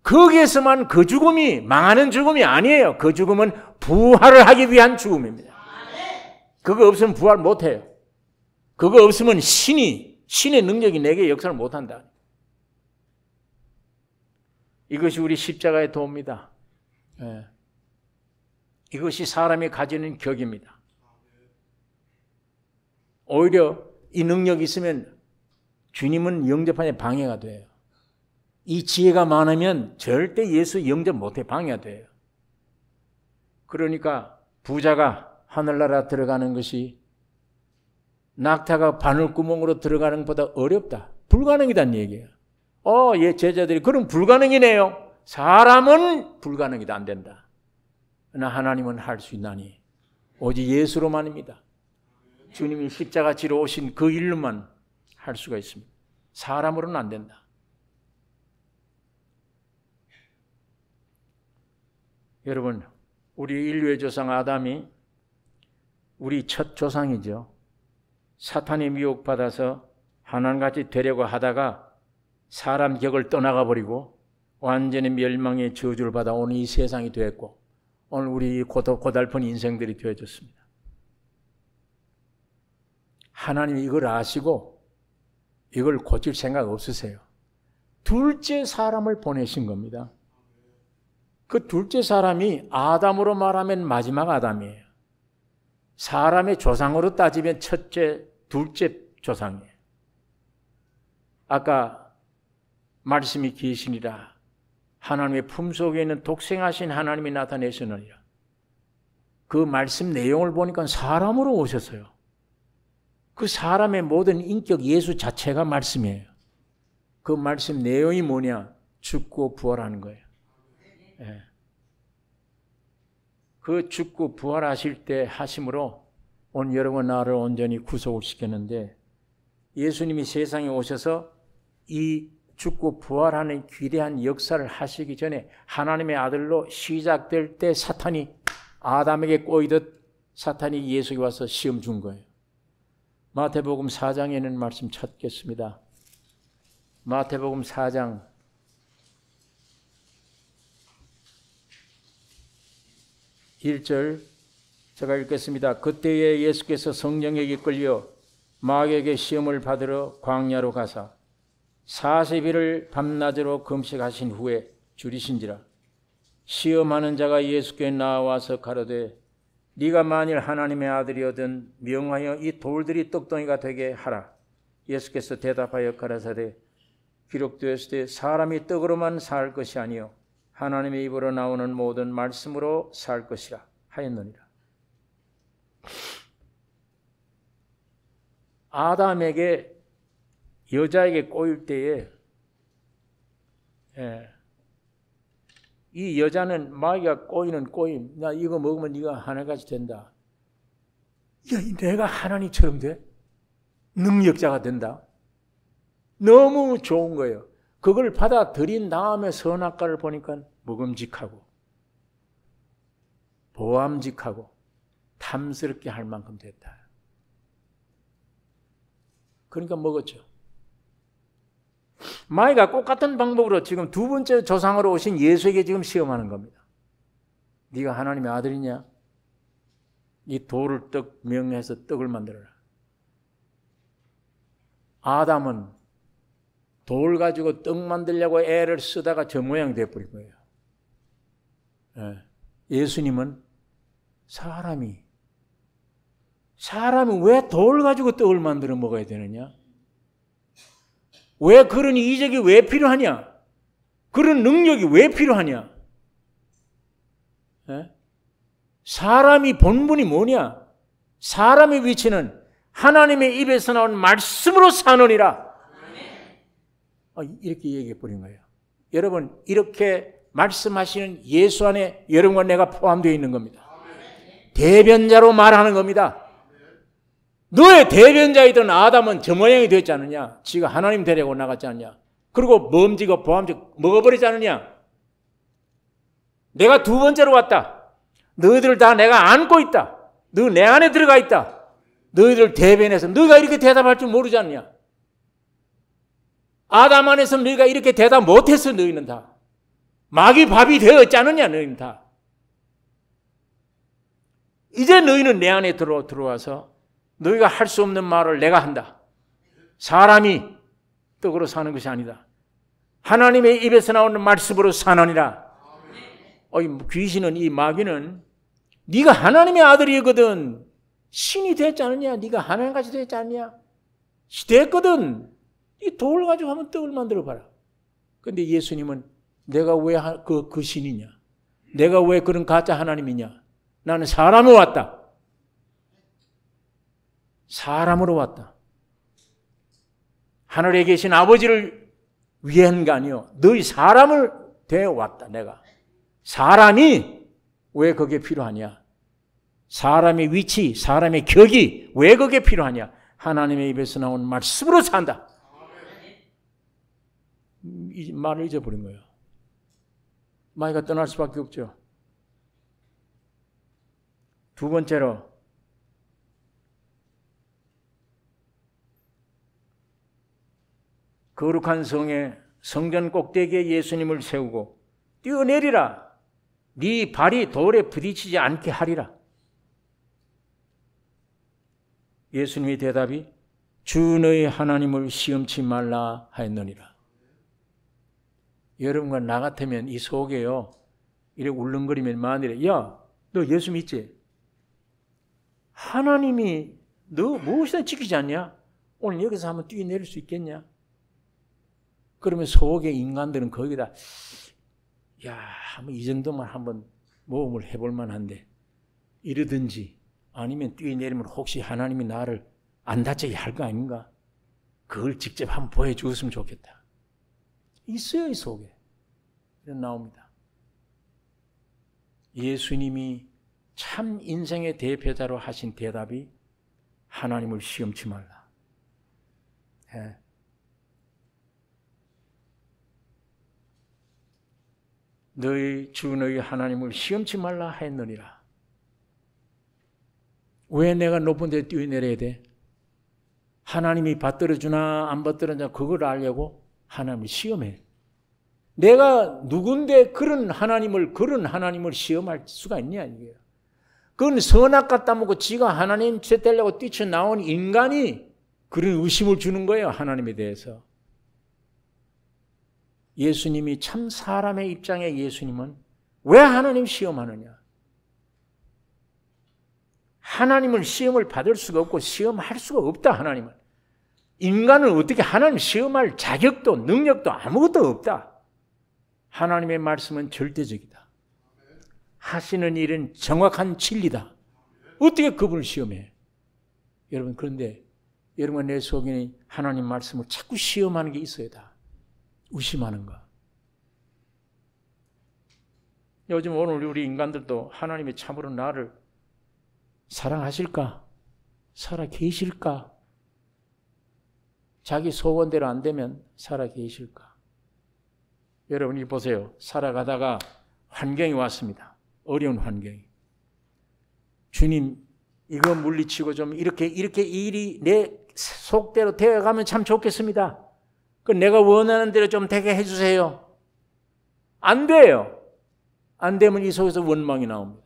거기에서만 그 죽음이 망하는 죽음이 아니에요. 그 죽음은 부활을 하기 위한 죽음입니다. 그거 없으면 부활 못해요. 그거 없으면 신의 능력이 내게 역사를 못한다. 이것이 우리 십자가의 도입니다. 이것이 사람이 가지는 격입니다. 오히려 이 능력이 있으면 주님은 영접하는 방해가 돼요. 이 지혜가 많으면 절대 예수 영접 못해. 방해가 돼요. 그러니까 부자가 하늘나라 들어가는 것이 낙타가 바늘구멍으로 들어가는 것보다 어렵다. 불가능이란 얘기예요. 예, 제자들이 그럼 불가능이네요. 사람은 불가능이다. 안 된다. 그러나 하나님은 할 수 있나니 오직 예수로만입니다. 주님이 십자가 지러 오신 그 일로만 할 수가 있습니다. 사람으로는 안 된다. 여러분, 우리 인류의 조상 아담이 우리 첫 조상이죠. 사탄의 미혹받아서 하나님같이 되려고 하다가 사람 격을 떠나가 버리고 완전히 멸망의 저주를 받아 오늘 이 세상이 되었고 오늘 우리 고달픈 인생들이 되어졌습니다. 하나님이 이걸 아시고 이걸 고칠 생각 없으세요. 둘째 사람을 보내신 겁니다. 그 둘째 사람이 아담으로 말하면 마지막 아담이에요. 사람의 조상으로 따지면 첫째, 둘째 조상이에요. 아까 말씀이 계시니라. 하나님의 품속에 있는 독생하신 하나님이 나타내시느니라. 그 말씀 내용을 보니까 사람으로 오셨어요. 그 사람의 모든 인격 예수 자체가 말씀이에요. 그 말씀 내용이 뭐냐? 죽고 부활하는 거예요. 예. 그 죽고 부활하실 때 하심으로 오늘 여러분 나를 온전히 구속을 시켰는데 예수님이 세상에 오셔서 이 죽고 부활하는 귀대한 역사를 하시기 전에 하나님의 아들로 시작될 때 사탄이 아담에게 꼬이듯 사탄이 예수에게 와서 시험 준 거예요. 마태복음 4장에 있는 말씀 찾겠습니다. 마태복음 4장 1절 제가 읽겠습니다. 그때에 예수께서 성령에게 끌려 마귀에게 시험을 받으러 광야로 가사 40일을 밤낮으로 금식하신 후에 줄이신지라. 시험하는 자가 예수께 나와서 가로되 네가 만일 하나님의 아들이거든 명하여 이 돌들이 떡덩이가 되게 하라. 예수께서 대답하여 가라사대 기록되었을 때 사람이 떡으로만 살 것이 아니요 하나님의 입으로 나오는 모든 말씀으로 살 것이라 하였느니라. 아담에게 여자에게 꼬일 때에 이 여자는 마귀가 꼬이는 꼬임. 나 이거 먹으면 네가 하나같이 된다. 야, 내가 하나님처럼 돼? 능력자가 된다. 너무 좋은 거예요. 그걸 받아들인 다음에 선악과를 보니까 먹음직하고 보암직하고 탐스럽게 할 만큼 됐다. 그러니까 먹었죠. 마귀가 똑같은 방법으로 지금 두 번째 조상으로 오신 예수에게 지금 시험하는 겁니다. 네가 하나님의 아들이냐? 이 돌을 떡 명해서 떡을 만들어라. 아담은 돌 가지고 떡 만들려고 애를 쓰다가 저 모양이 되어버린 거예요. 예수님은 사람이 왜 돌 가지고 떡을 만들어 먹어야 되느냐? 왜 그런 이적이 왜 필요하냐? 그런 능력이 왜 필요하냐? 사람이 본분이 뭐냐? 사람의 위치는 하나님의 입에서 나온 말씀으로 사느니라. 이렇게 얘기해 버린 거예요. 여러분, 이렇게 말씀하시는 예수 안에 여러분과 내가 포함되어 있는 겁니다. 대변자로 말하는 겁니다. 너의 대변자이던 아담은 저 모양이 됐지 않느냐? 지가 하나님 되려고 나갔지 않느냐? 그리고 범지고 보암직 먹어버리지 않느냐? 내가 두 번째로 왔다. 너희들을 다 내가 안고 있다. 너 내 안에 들어가 있다. 너희들 대변해서 너희가 이렇게 대답할 줄 모르지 않느냐? 아담 안에서 너희가 이렇게 대답 못해서 너희는 다 마귀 밥이 되었지 않느냐? 너희는 다. 이제 너희는 내 안에 들어와서 너희가 할 수 없는 말을 내가 한다. 사람이 떡으로 사는 것이 아니다. 하나님의 입에서 나오는 말씀으로 사느니라. 귀신은, 이 마귀는 네가 하나님의 아들이거든. 신이 됐지 않느냐? 네가 하나님같이 됐지 않느냐? 됐거든. 이 돌 가지고 한번 떡을 만들어 봐라. 그런데 예수님은 내가 왜 그 신이냐? 내가 왜 그런 가짜 하나님이냐? 나는 사람으로 왔다. 사람으로 왔다. 하늘에 계신 아버지를 위한 게 아니요. 너희 사람을 되어 왔다. 내가. 사람이 왜 그게 필요하냐? 사람의 위치, 사람의 격이 왜 그게 필요하냐? 하나님의 입에서 나온 말씀으로 산다. 이 말을 잊어버린 거예요. 마귀가 떠날 수밖에 없죠. 두 번째로 거룩한 성에 성전 꼭대기에 예수님을 세우고 뛰어내리라. 네 발이 돌에 부딪히지 않게 하리라. 예수님의 대답이 주 너희 하나님을 시험치 말라 하였느니라. 여러분과 나 같으면 이 속에요. 이래 울렁거리면 마누라, 야, 너 예수 믿지? 하나님이 너 무엇이나 지키지 않냐? 오늘 여기서 한번 뛰어내릴 수 있겠냐? 그러면 속의 인간들은 거기다, 야, 한번 이 정도만 한번 모험을 해볼 만한데, 이러든지 아니면 뛰어내리면 혹시 하나님이 나를 안 다치게 할 거 아닌가? 그걸 직접 한번 보여주었으면 좋겠다. 있어요, 이 속에. 이런 나옵니다. 예수님이 참 인생의 대표자로 하신 대답이 하나님을 시험치 말라. 예. 너희 주 너희 하나님을 시험치 말라 하였느니라. 왜 내가 높은 데 뛰어내려야 돼? 하나님이 받들어주나 안 받들어주나 그걸 알려고 하나님을 시험해. 내가 누군데 그런 하나님을 시험할 수가 있냐 이게요. 그건 선악과 따먹고 지가 하나님 되려고 뛰쳐나온 인간이 그런 의심을 주는 거예요. 하나님에 대해서. 예수님이 참 사람의 입장에 예수님은 왜 하나님 시험하느냐? 하나님을 시험을 받을 수가 없고 시험할 수가 없다. 하나님은. 인간은 어떻게 하나님 시험할 자격도 능력도 아무것도 없다. 하나님의 말씀은 절대적이다. 하시는 일은 정확한 진리다. 어떻게 그분을 시험해? 여러분, 그런데 여러분 내 속에 하나님 말씀을 자꾸 시험하는 게 있어야 다. 의심하는 거. 요즘 오늘 우리 인간들도 하나님이 참으로 나를 사랑하실까? 살아 계실까? 자기 소원대로 안 되면 살아 계실까? 여러분이 보세요. 살아가다가 환경이 왔습니다. 어려운 환경이. 주님, 이거 물리치고 좀 이렇게 일이 내 속대로 되어가면 참 좋겠습니다. 그 내가 원하는 대로 좀 되게 해주세요. 안 돼요. 안 되면 이 속에서 원망이 나옵니다.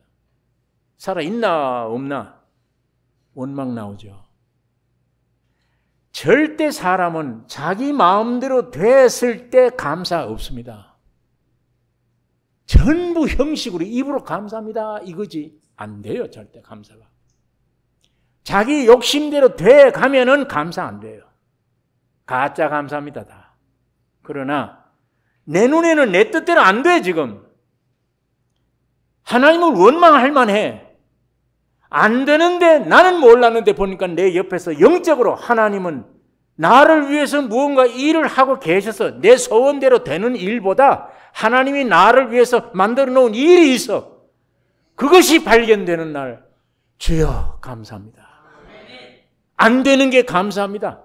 살아있나 없나? 원망 나오죠. 절대 사람은 자기 마음대로 됐을 때 감사 없습니다. 전부 형식으로 입으로 감사합니다 이거지. 안 돼요. 절대 감사가. 자기 욕심대로 돼 가면은 감사 안 돼요. 가짜 감사합니다 다. 그러나 내 눈에는 내 뜻대로 안 돼 지금. 하나님을 원망할 만해. 안 되는데 나는 몰랐는데 보니까 내 옆에서 영적으로 하나님은 나를 위해서 무언가 일을 하고 계셔서 내 소원대로 되는 일보다 하나님이 나를 위해서 만들어 놓은 일이 있어. 그것이 발견되는 날 주여 감사합니다. 안 되는 게 감사합니다.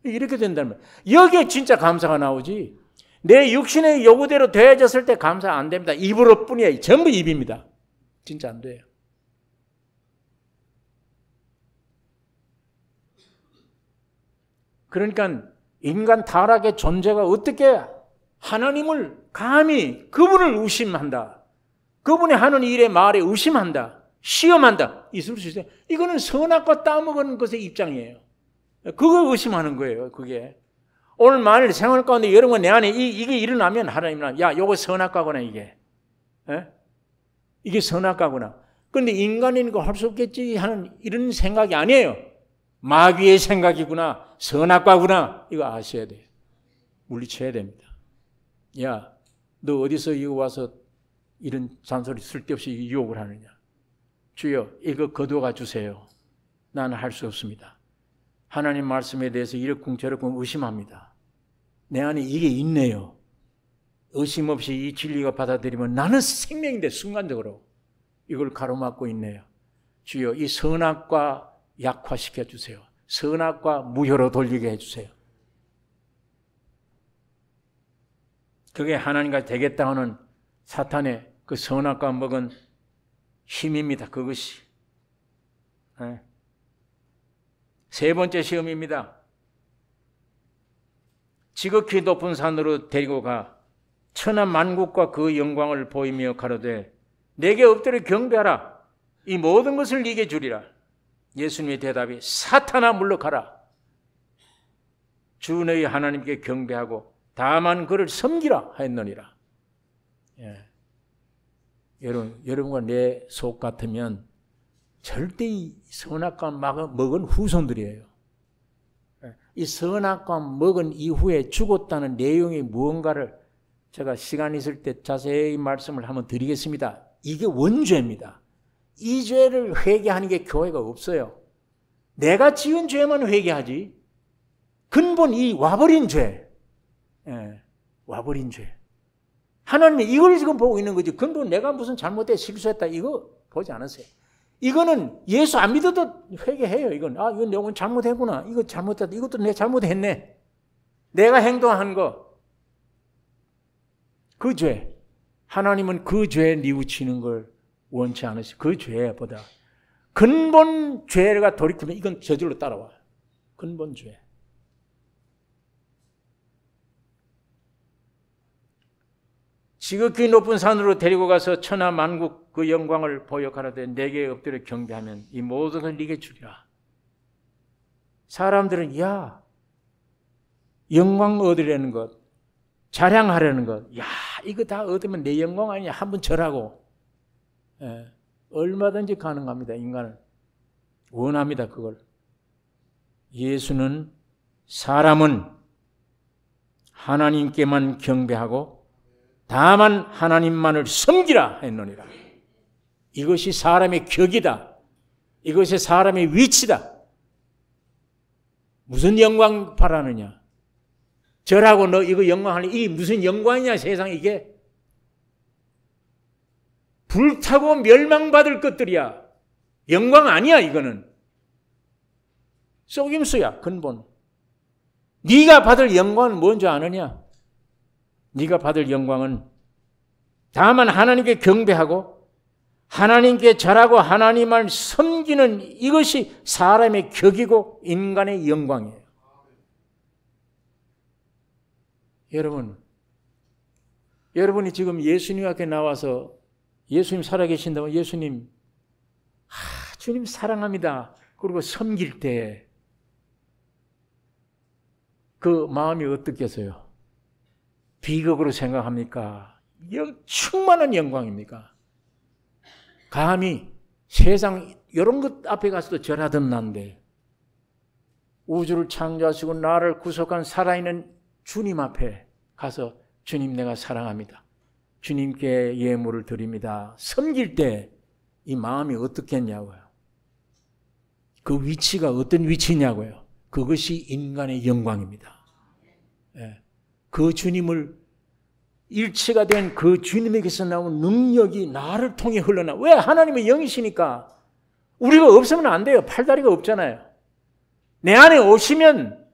이렇게 된다면 여기에 진짜 감사가 나오지. 내 육신의 요구대로 되어졌을 때 감사 안 됩니다. 입으로 뿐이에요. 전부 입입니다. 진짜 안 돼요. 그러니까 인간 타락의 존재가 어떻게 하나님을 감히 그분을 의심한다. 그분이 하는 일에 말에 의심한다. 시험한다. 있을 수 있어요. 이거는 선악과 따먹은 것의 입장이에요. 그거 의심하는 거예요. 그게. 오늘 만일 생활 가운데 여러분 내 안에 이게 일어나면 하나님은 야 요거 선악과구나 이게. 에? 이게 선악과구나. 그런데 인간인 거 할 수 없겠지 하는 이런 생각이 아니에요. 마귀의 생각이구나. 선악과구나. 이거 아셔야 돼요. 물리쳐야 됩니다. 야, 너 어디서 이거 와서 이런 잔소리 쓸데없이 유혹을 하느냐. 주여 이거 거두어 주세요. 나는 할 수 없습니다. 하나님 말씀에 대해서 이렇쿵 저렇쿵 의심합니다. 내 안에 이게 있네요. 의심 없이 이 진리가 받아들이면 나는 생명인데 순간적으로 이걸 가로막고 있네요. 주여 이 선악과 약화시켜 주세요. 선악과 무효로 돌리게 해주세요. 그게 하나님과 되겠다 하는 사탄의 그 선악과 먹은 힘입니다. 그것이. 네. 세 번째 시험입니다. 지극히 높은 산으로 데리고 가 천하 만국과 그 영광을 보이며 가로되 내게 엎드려 경배하라. 이 모든 것을 네게 주리라. 예수님의 대답이 사탄아 물러가라. 주 너희 하나님께 경배하고 다만 그를 섬기라 하였느니라. 예. 여러분과 내 속 같으면 절대 이 선악과를 먹은 후손들이에요. 이 선악과 먹은 이후에 죽었다는 내용이 무언가를 제가 시간 있을 때 자세히 말씀을 한번 드리겠습니다. 이게 원죄입니다. 이 죄를 회개하는 게 교회가 없어요. 내가 지은 죄만 회개하지. 근본 이 와버린 죄. 와버린 죄. 하나님이 이걸 지금 보고 있는 거지. 근본 내가 무슨 잘못해 실수했다 이거 보지 않으세요. 이거는 예수 안 믿어도 회개해요. 이건 이건 내가 잘못했구나. 이거 잘못했다. 이것도 내가 잘못했네. 내가 행동한 거. 그 죄. 하나님은 그 죄에 뉘우치는 걸 원치 않으시고 그 죄보다 근본 죄가 돌이키면 이건 저절로 따라와요. 근본 죄. 지극히 높은 산으로 데리고 가서 천하 만국 그 영광을 보여가라되 내게 엎드려 경배하면 이 모든 걸 네게 주리라. 사람들은 야 영광 얻으려는 것, 자랑하려는 것, 야 이거 다 얻으면 내 영광 아니냐 한번 절하고 얼마든지 가능합니다. 인간은 원합니다. 그걸. 예수는 사람은 하나님께만 경배하고 다만 하나님만을 섬기라 했노니라. 이것이 사람의 격이다. 이것이 사람의 위치다. 무슨 영광 바라느냐? 절하고 너 이거 영광하니 이게 무슨 영광이냐 세상 이게? 불타고 멸망받을 것들이야. 영광 아니야 이거는. 속임수야 근본. 네가 받을 영광은 뭔지 아느냐? 네가 받을 영광은 다만 하나님께 경배하고 하나님께 절하고 하나님을 섬기는 이것이 사람의 격이고 인간의 영광이에요. 여러분이 지금 예수님 앞에 나와서 예수님 살아계신다고 예수님 주님 사랑합니다. 그리고 섬길 때 그 마음이 어떻겠어요? 비극으로 생각합니까? 충만한 영광입니까? 감히 세상 이런 것 앞에 가서도 절하던 난데 우주를 창조하시고 나를 구속한 살아있는 주님 앞에 가서 주님 내가 사랑합니다. 주님께 예물을 드립니다. 섬길 때 이 마음이 어떻겠냐고요. 그 위치가 어떤 위치냐고요. 그것이 인간의 영광입니다. 그 주님을 일체가 된 그 주님에게서 나온 능력이 나를 통해 흘러나. 왜? 하나님의 영이시니까. 우리가 없으면 안 돼요. 팔다리가 없잖아요. 내 안에 오시면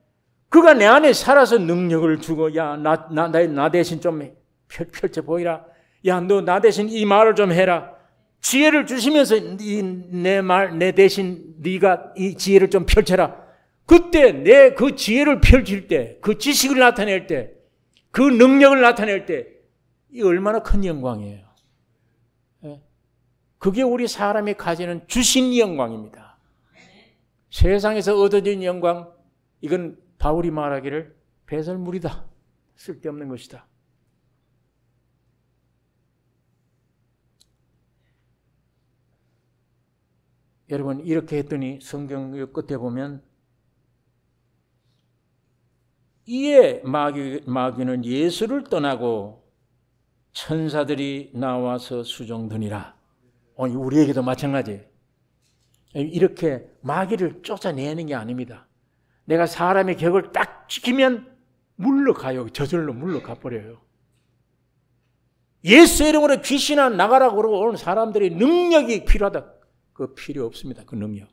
그가 내 안에 살아서 능력을 주고 야, 나 대신 좀 펼쳐 보이라. 야, 너 나 대신 이 말을 좀 해라. 지혜를 주시면서 내 대신 네가 이 지혜를 좀 펼쳐라. 그때 내 그 지혜를 펼칠 때, 그 지식을 나타낼 때, 그 능력을 나타낼 때, 이 얼마나 큰 영광이에요. 그게 우리 사람이 가지는 주신 영광입니다. 세상에서 얻어진 영광, 이건 바울이 말하기를 배설물이다. 쓸데없는 것이다. 여러분 이렇게 했더니 성경 끝에 보면 이에 마귀는 예수를 떠나고 천사들이 나와서 수종드니라. 우리에게도 마찬가지예요. 이렇게 마귀를 쫓아내는 게 아닙니다. 내가 사람의 격을 딱 지키면 물러가요. 저절로 물러가 버려요. 예수 이름으로 귀신아 나가라고 그러고 오는 사람들이 능력이 필요하다. 그 필요 없습니다. 그 능력.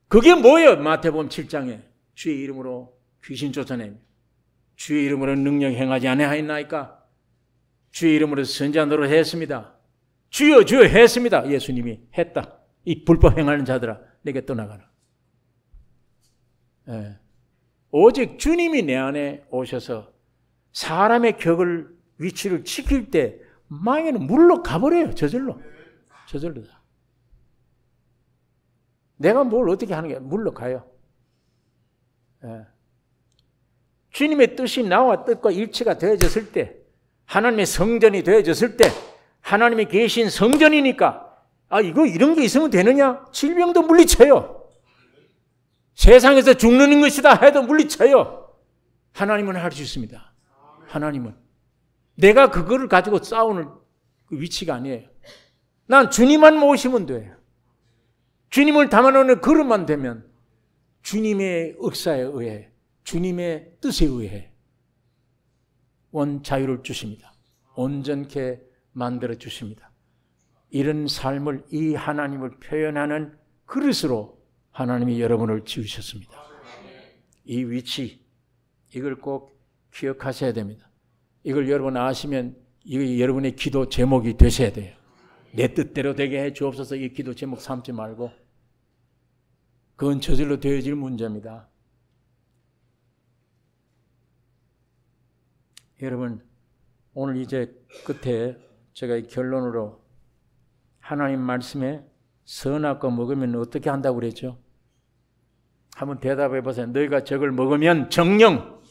그게 뭐예요? 마태복음 7장에 주의 이름으로 귀신 쫓아내며 주의 이름으로 능력 행하지 아니하였나이까? 주의 이름으로 선지자 노릇 했습니다. 주여 주여 했습니다. 예수님이 했다. 이 불법 행하는 자들아 내게 떠나가라. 오직 주님이 내 안에 오셔서 사람의 격을 위치를 지킬 때 마귀는 물러가 버려요. 저절로. 내가 뭘 어떻게 하는 게 물러가요. 주님의 뜻이 나와 뜻과 일치가 되어졌을 때 하나님의 성전이 되어졌을 때 하나님이 계신 성전이니까 이런 게 있으면 되느냐? 질병도 물리쳐요. 세상에서 죽는 것이다 해도 물리쳐요. 하나님은 할 수 있습니다. 하나님은. 내가 그거를 가지고 싸우는 그 위치가 아니에요. 난 주님만 모시면 돼요. 주님을 담아놓는 그릇만 되면 주님의 역사에 의해, 주님의 뜻에 의해 온 자유를 주십니다. 온전케 만들어 주십니다. 이런 삶을, 이 하나님을 표현하는 그릇으로 하나님이 여러분을 지으셨습니다. 이 위치, 이걸 꼭 기억하셔야 됩니다. 이걸 여러분 아시면 이게 여러분의 기도 제목이 되셔야 돼요. 내 뜻대로 되게 해 주옵소서, 이 기도 제목 삼지 말고. 그건 저절로 되어질 문제입니다. 여러분, 오늘 이제 끝에 제가 이 결론으로 하나님 말씀에 선악과 먹으면 어떻게 한다고 그랬죠? 한번 대답해 보세요. 너희가 저걸 먹으면 정령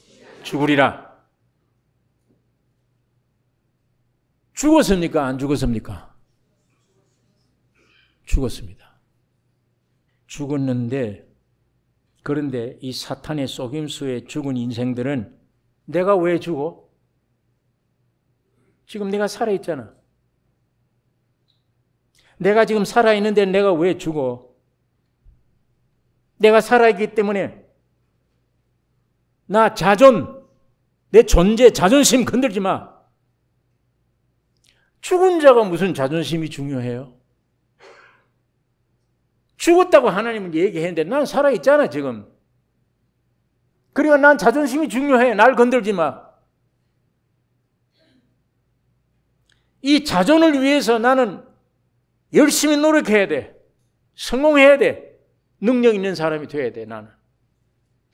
죽으리라. 죽었습니까? 안 죽었습니까? 죽었습니다. 죽었는데, 그런데 이 사탄의 속임수에 죽은 인생들은 내가 왜 죽어? 지금 내가 살아있잖아. 내가 지금 살아있는데 내가 왜 죽어? 내가 살아있기 때문에 나 자존, 내 존재, 자존심 건들지 마. 죽은 자가 무슨 자존심이 중요해요? 죽었다고 하나님은 얘기했는데 난 살아있잖아 지금. 그러니까 난 자존심이 중요해. 날 건들지 마. 이 자존을 위해서 나는 열심히 노력해야 돼. 성공해야 돼. 능력 있는 사람이 돼야 돼, 나는.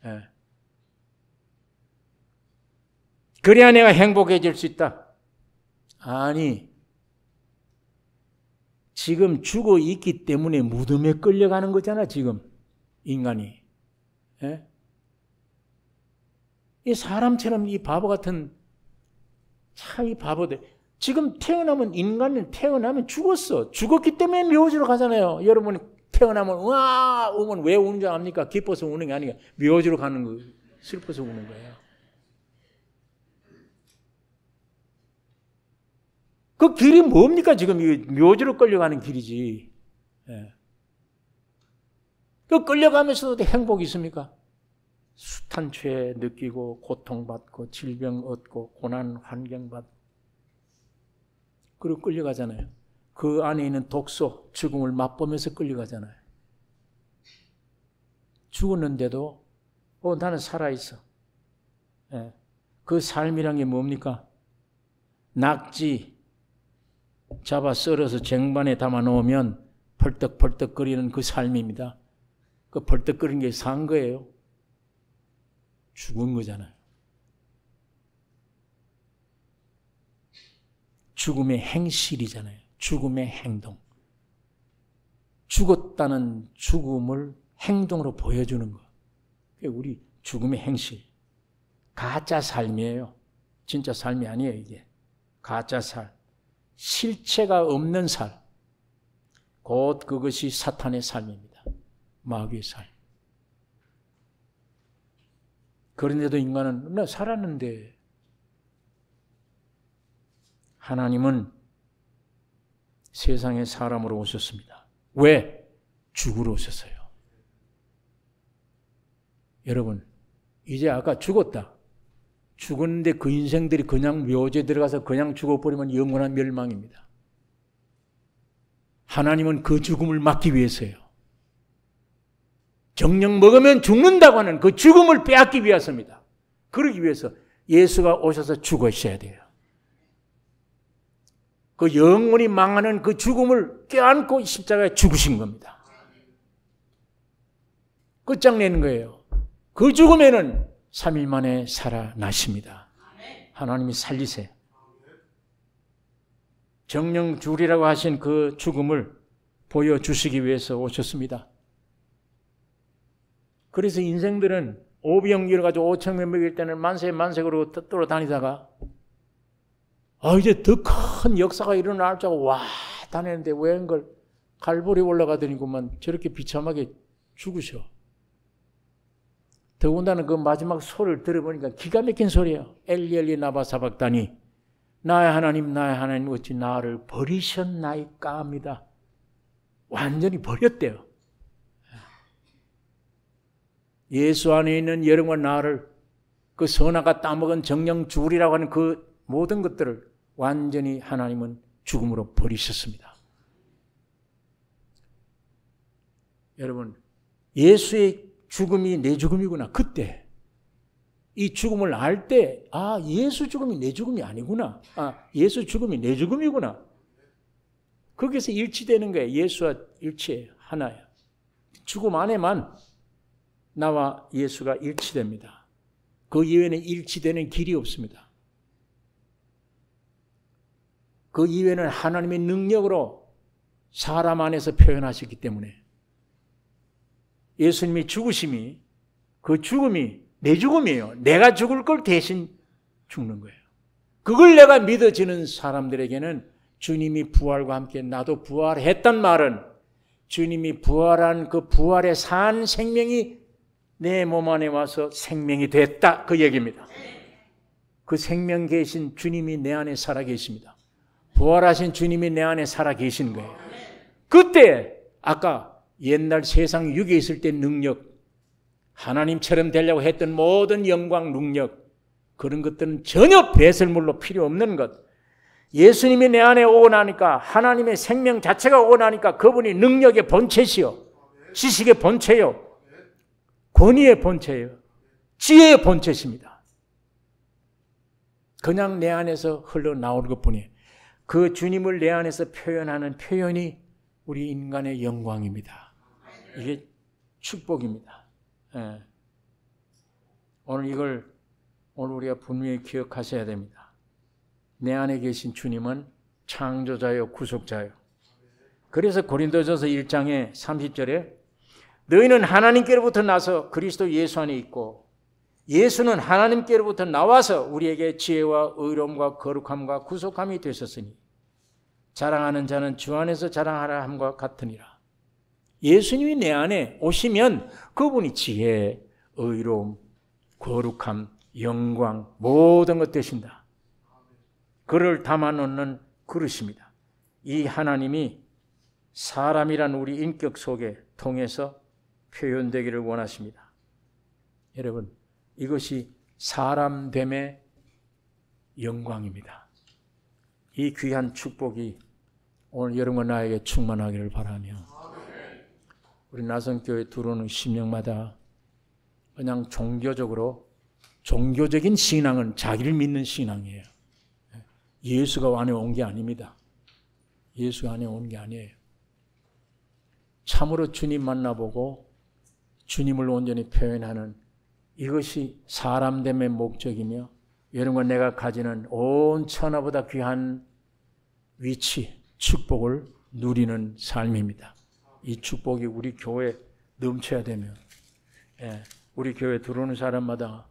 예. 그래야 내가 행복해질 수 있다. 아니, 지금 죽어 있기 때문에 무덤에 끌려가는 거잖아, 지금. 인간이. 예? 이 사람처럼 이 바보 같은, 참 이 바보들. 지금 태어나면, 인간은 태어나면 죽었어. 죽었기 때문에 묘지로 가잖아요. 여러분이 태어나면, 우와! 우면 왜 우는 줄 압니까? 기뻐서 우는 게 아니라 묘지로 가는 거, 슬퍼서 우는 거예요. 그 길이 뭡니까? 지금 이 묘지로 끌려가는 길이지. 예. 그 끌려가면서도 행복이 있습니까? 숱한 죄 느끼고, 고통받고, 질병 얻고, 고난 환경 받고. 그리고 끌려가잖아요. 그 안에 있는 독소, 죽음을 맛보면서 끌려가잖아요. 죽었는데도 나는 살아있어. 예. 그 삶이란 게 뭡니까? 낙지 잡아 썰어서 쟁반에 담아 놓으면 펄떡펄떡거리는 그 삶입니다. 그 펄떡거리는 게 산 거예요. 죽은 거잖아요. 죽음의 행실이잖아요. 죽음의 행동. 죽었다는 죽음을 행동으로 보여주는 거. 그게 우리 죽음의 행실. 가짜 삶이에요. 진짜 삶이 아니에요, 이게. 가짜 삶. 실체가 없는 삶. 곧 그것이 사탄의 삶입니다. 마귀의 삶. 그런데도 인간은 나 살았는데 하나님은 세상에 사람으로 오셨습니다. 왜? 죽으러 오셨어요. 여러분, 이제 아까 죽었다. 죽었는데 그 인생들이 그냥 묘지에 들어가서 그냥 죽어버리면 영원한 멸망입니다. 하나님은 그 죽음을 막기 위해서요. 정령 먹으면 죽는다고 하는 그 죽음을 빼앗기 위해서입니다. 그러기 위해서 예수가 오셔서 죽으셔야 돼요. 그 영원히 망하는 그 죽음을 껴안고 십자가에 죽으신 겁니다. 끝장내는 거예요. 그 죽음에는 3일 만에 살아나십니다. 하나님이 살리세요. 정령 죽으리라고 하신 그 죽음을 보여주시기 위해서 오셨습니다. 그래서 인생들은 오병이어를 가지고 5,000명 먹일 때는 만세 만세 그러고 떠돌아다니다가 이제 더 큰 역사가 일어날 줄 알고 와 다녔는데 웬걸 갈보리 올라가더니구만 저렇게 비참하게 죽으셔. 더군다나 그 마지막 소리를 들어보니까 기가 막힌 소리예요. 엘리 엘리 나바 사박다니 나의 하나님 어찌 나를 버리셨나이까 합니다. 완전히 버렸대요. 예수 안에 있는 여러분과 나를 그 선악가 따먹은 정령 죽으리라고 하는 그 모든 것들을 완전히 하나님은 죽음으로 버리셨습니다. 여러분, 예수의 죽음이 내 죽음이구나. 그때 이 죽음을 알 때 예수 죽음이 내 죽음이 아니구나. 예수 죽음이 내 죽음이구나. 거기서 일치되는 거예요. 예수와 일치해요. 하나예요. 죽음 안에만 나와 예수가 일치됩니다. 그 이외에는 일치되는 길이 없습니다. 그 이외에는 하나님의 능력으로 사람 안에서 표현하셨기 때문에 예수님이 죽으심이 그 죽음이 내 죽음이에요. 내가 죽을 걸 대신 죽는 거예요. 그걸 내가 믿어지는 사람들에게는 주님이 부활과 함께 나도 부활했단 말은 주님이 부활한 그 부활의 산 생명이 내 몸 안에 와서 생명이 됐다 그 얘기입니다. 그 생명 계신 주님이 내 안에 살아 계십니다. 부활하신 주님이 내 안에 살아 계신 거예요. 그때 아까 옛날 세상 육에 있을 때 능력, 하나님처럼 되려고 했던 모든 영광, 능력 그런 것들은 전혀 배설물로 필요 없는 것. 예수님이 내 안에 오고 나니까 하나님의 생명 자체가 오고 나니까 그분이 능력의 본체시요, 지식의 본체요, 권위의 본체예요, 지혜의 본체십니다. 그냥 내 안에서 흘러나오는 것뿐이에요. 그 주님을 내 안에서 표현하는 표현이 우리 인간의 영광입니다. 이게 축복입니다. 예. 오늘 우리가 분명히 기억하셔야 됩니다. 내 안에 계신 주님은 창조자요 구속자요. 그래서 고린도전서 1장에 30절에 너희는 하나님께로부터 나서 그리스도 예수 안에 있고 예수는 하나님께로부터 나와서 우리에게 지혜와 의로움과 거룩함과 구속함이 되셨으니 자랑하는 자는 주 안에서 자랑하라 함과 같으니라. 예수님이 내 안에 오시면 그분이 지혜, 의로움, 거룩함, 영광 모든 것 되신다. 그를 담아놓는 그릇입니다. 이 하나님이 사람이란 우리 인격 속에 통해서 표현되기를 원하십니다. 여러분, 이것이 사람됨의 영광입니다. 이 귀한 축복이 오늘 여러분과 나에게 충만하기를 바라며 우리 나성교회 들어오는 신령마다 그냥 종교적인 신앙은 자기를 믿는 신앙이에요. 예수가 안에 온 게 아닙니다. 예수가 안에 온 게 아니에요. 참으로 주님 만나보고 주님을 온전히 표현하는 이것이 사람됨의 목적이며 여러분과 내가 가지는 온 천하보다 귀한 위치, 축복을 누리는 삶입니다. 이 축복이 우리 교회에 넘쳐야 되면 우리 교회에 들어오는 사람마다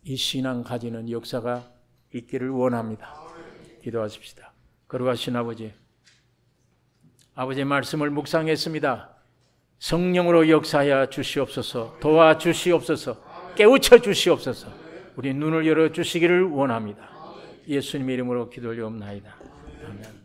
이 신앙 가지는 역사가 있기를 원합니다. 기도하십시다. 거룩하신 아버지, 아버지의 말씀을 묵상했습니다. 성령으로 역사하여 주시옵소서, 도와주시옵소서, 깨우쳐 주시옵소서. 우리 눈을 열어주시기를 원합니다. 예수님의 이름으로 기도 올리옵나이다. 아멘.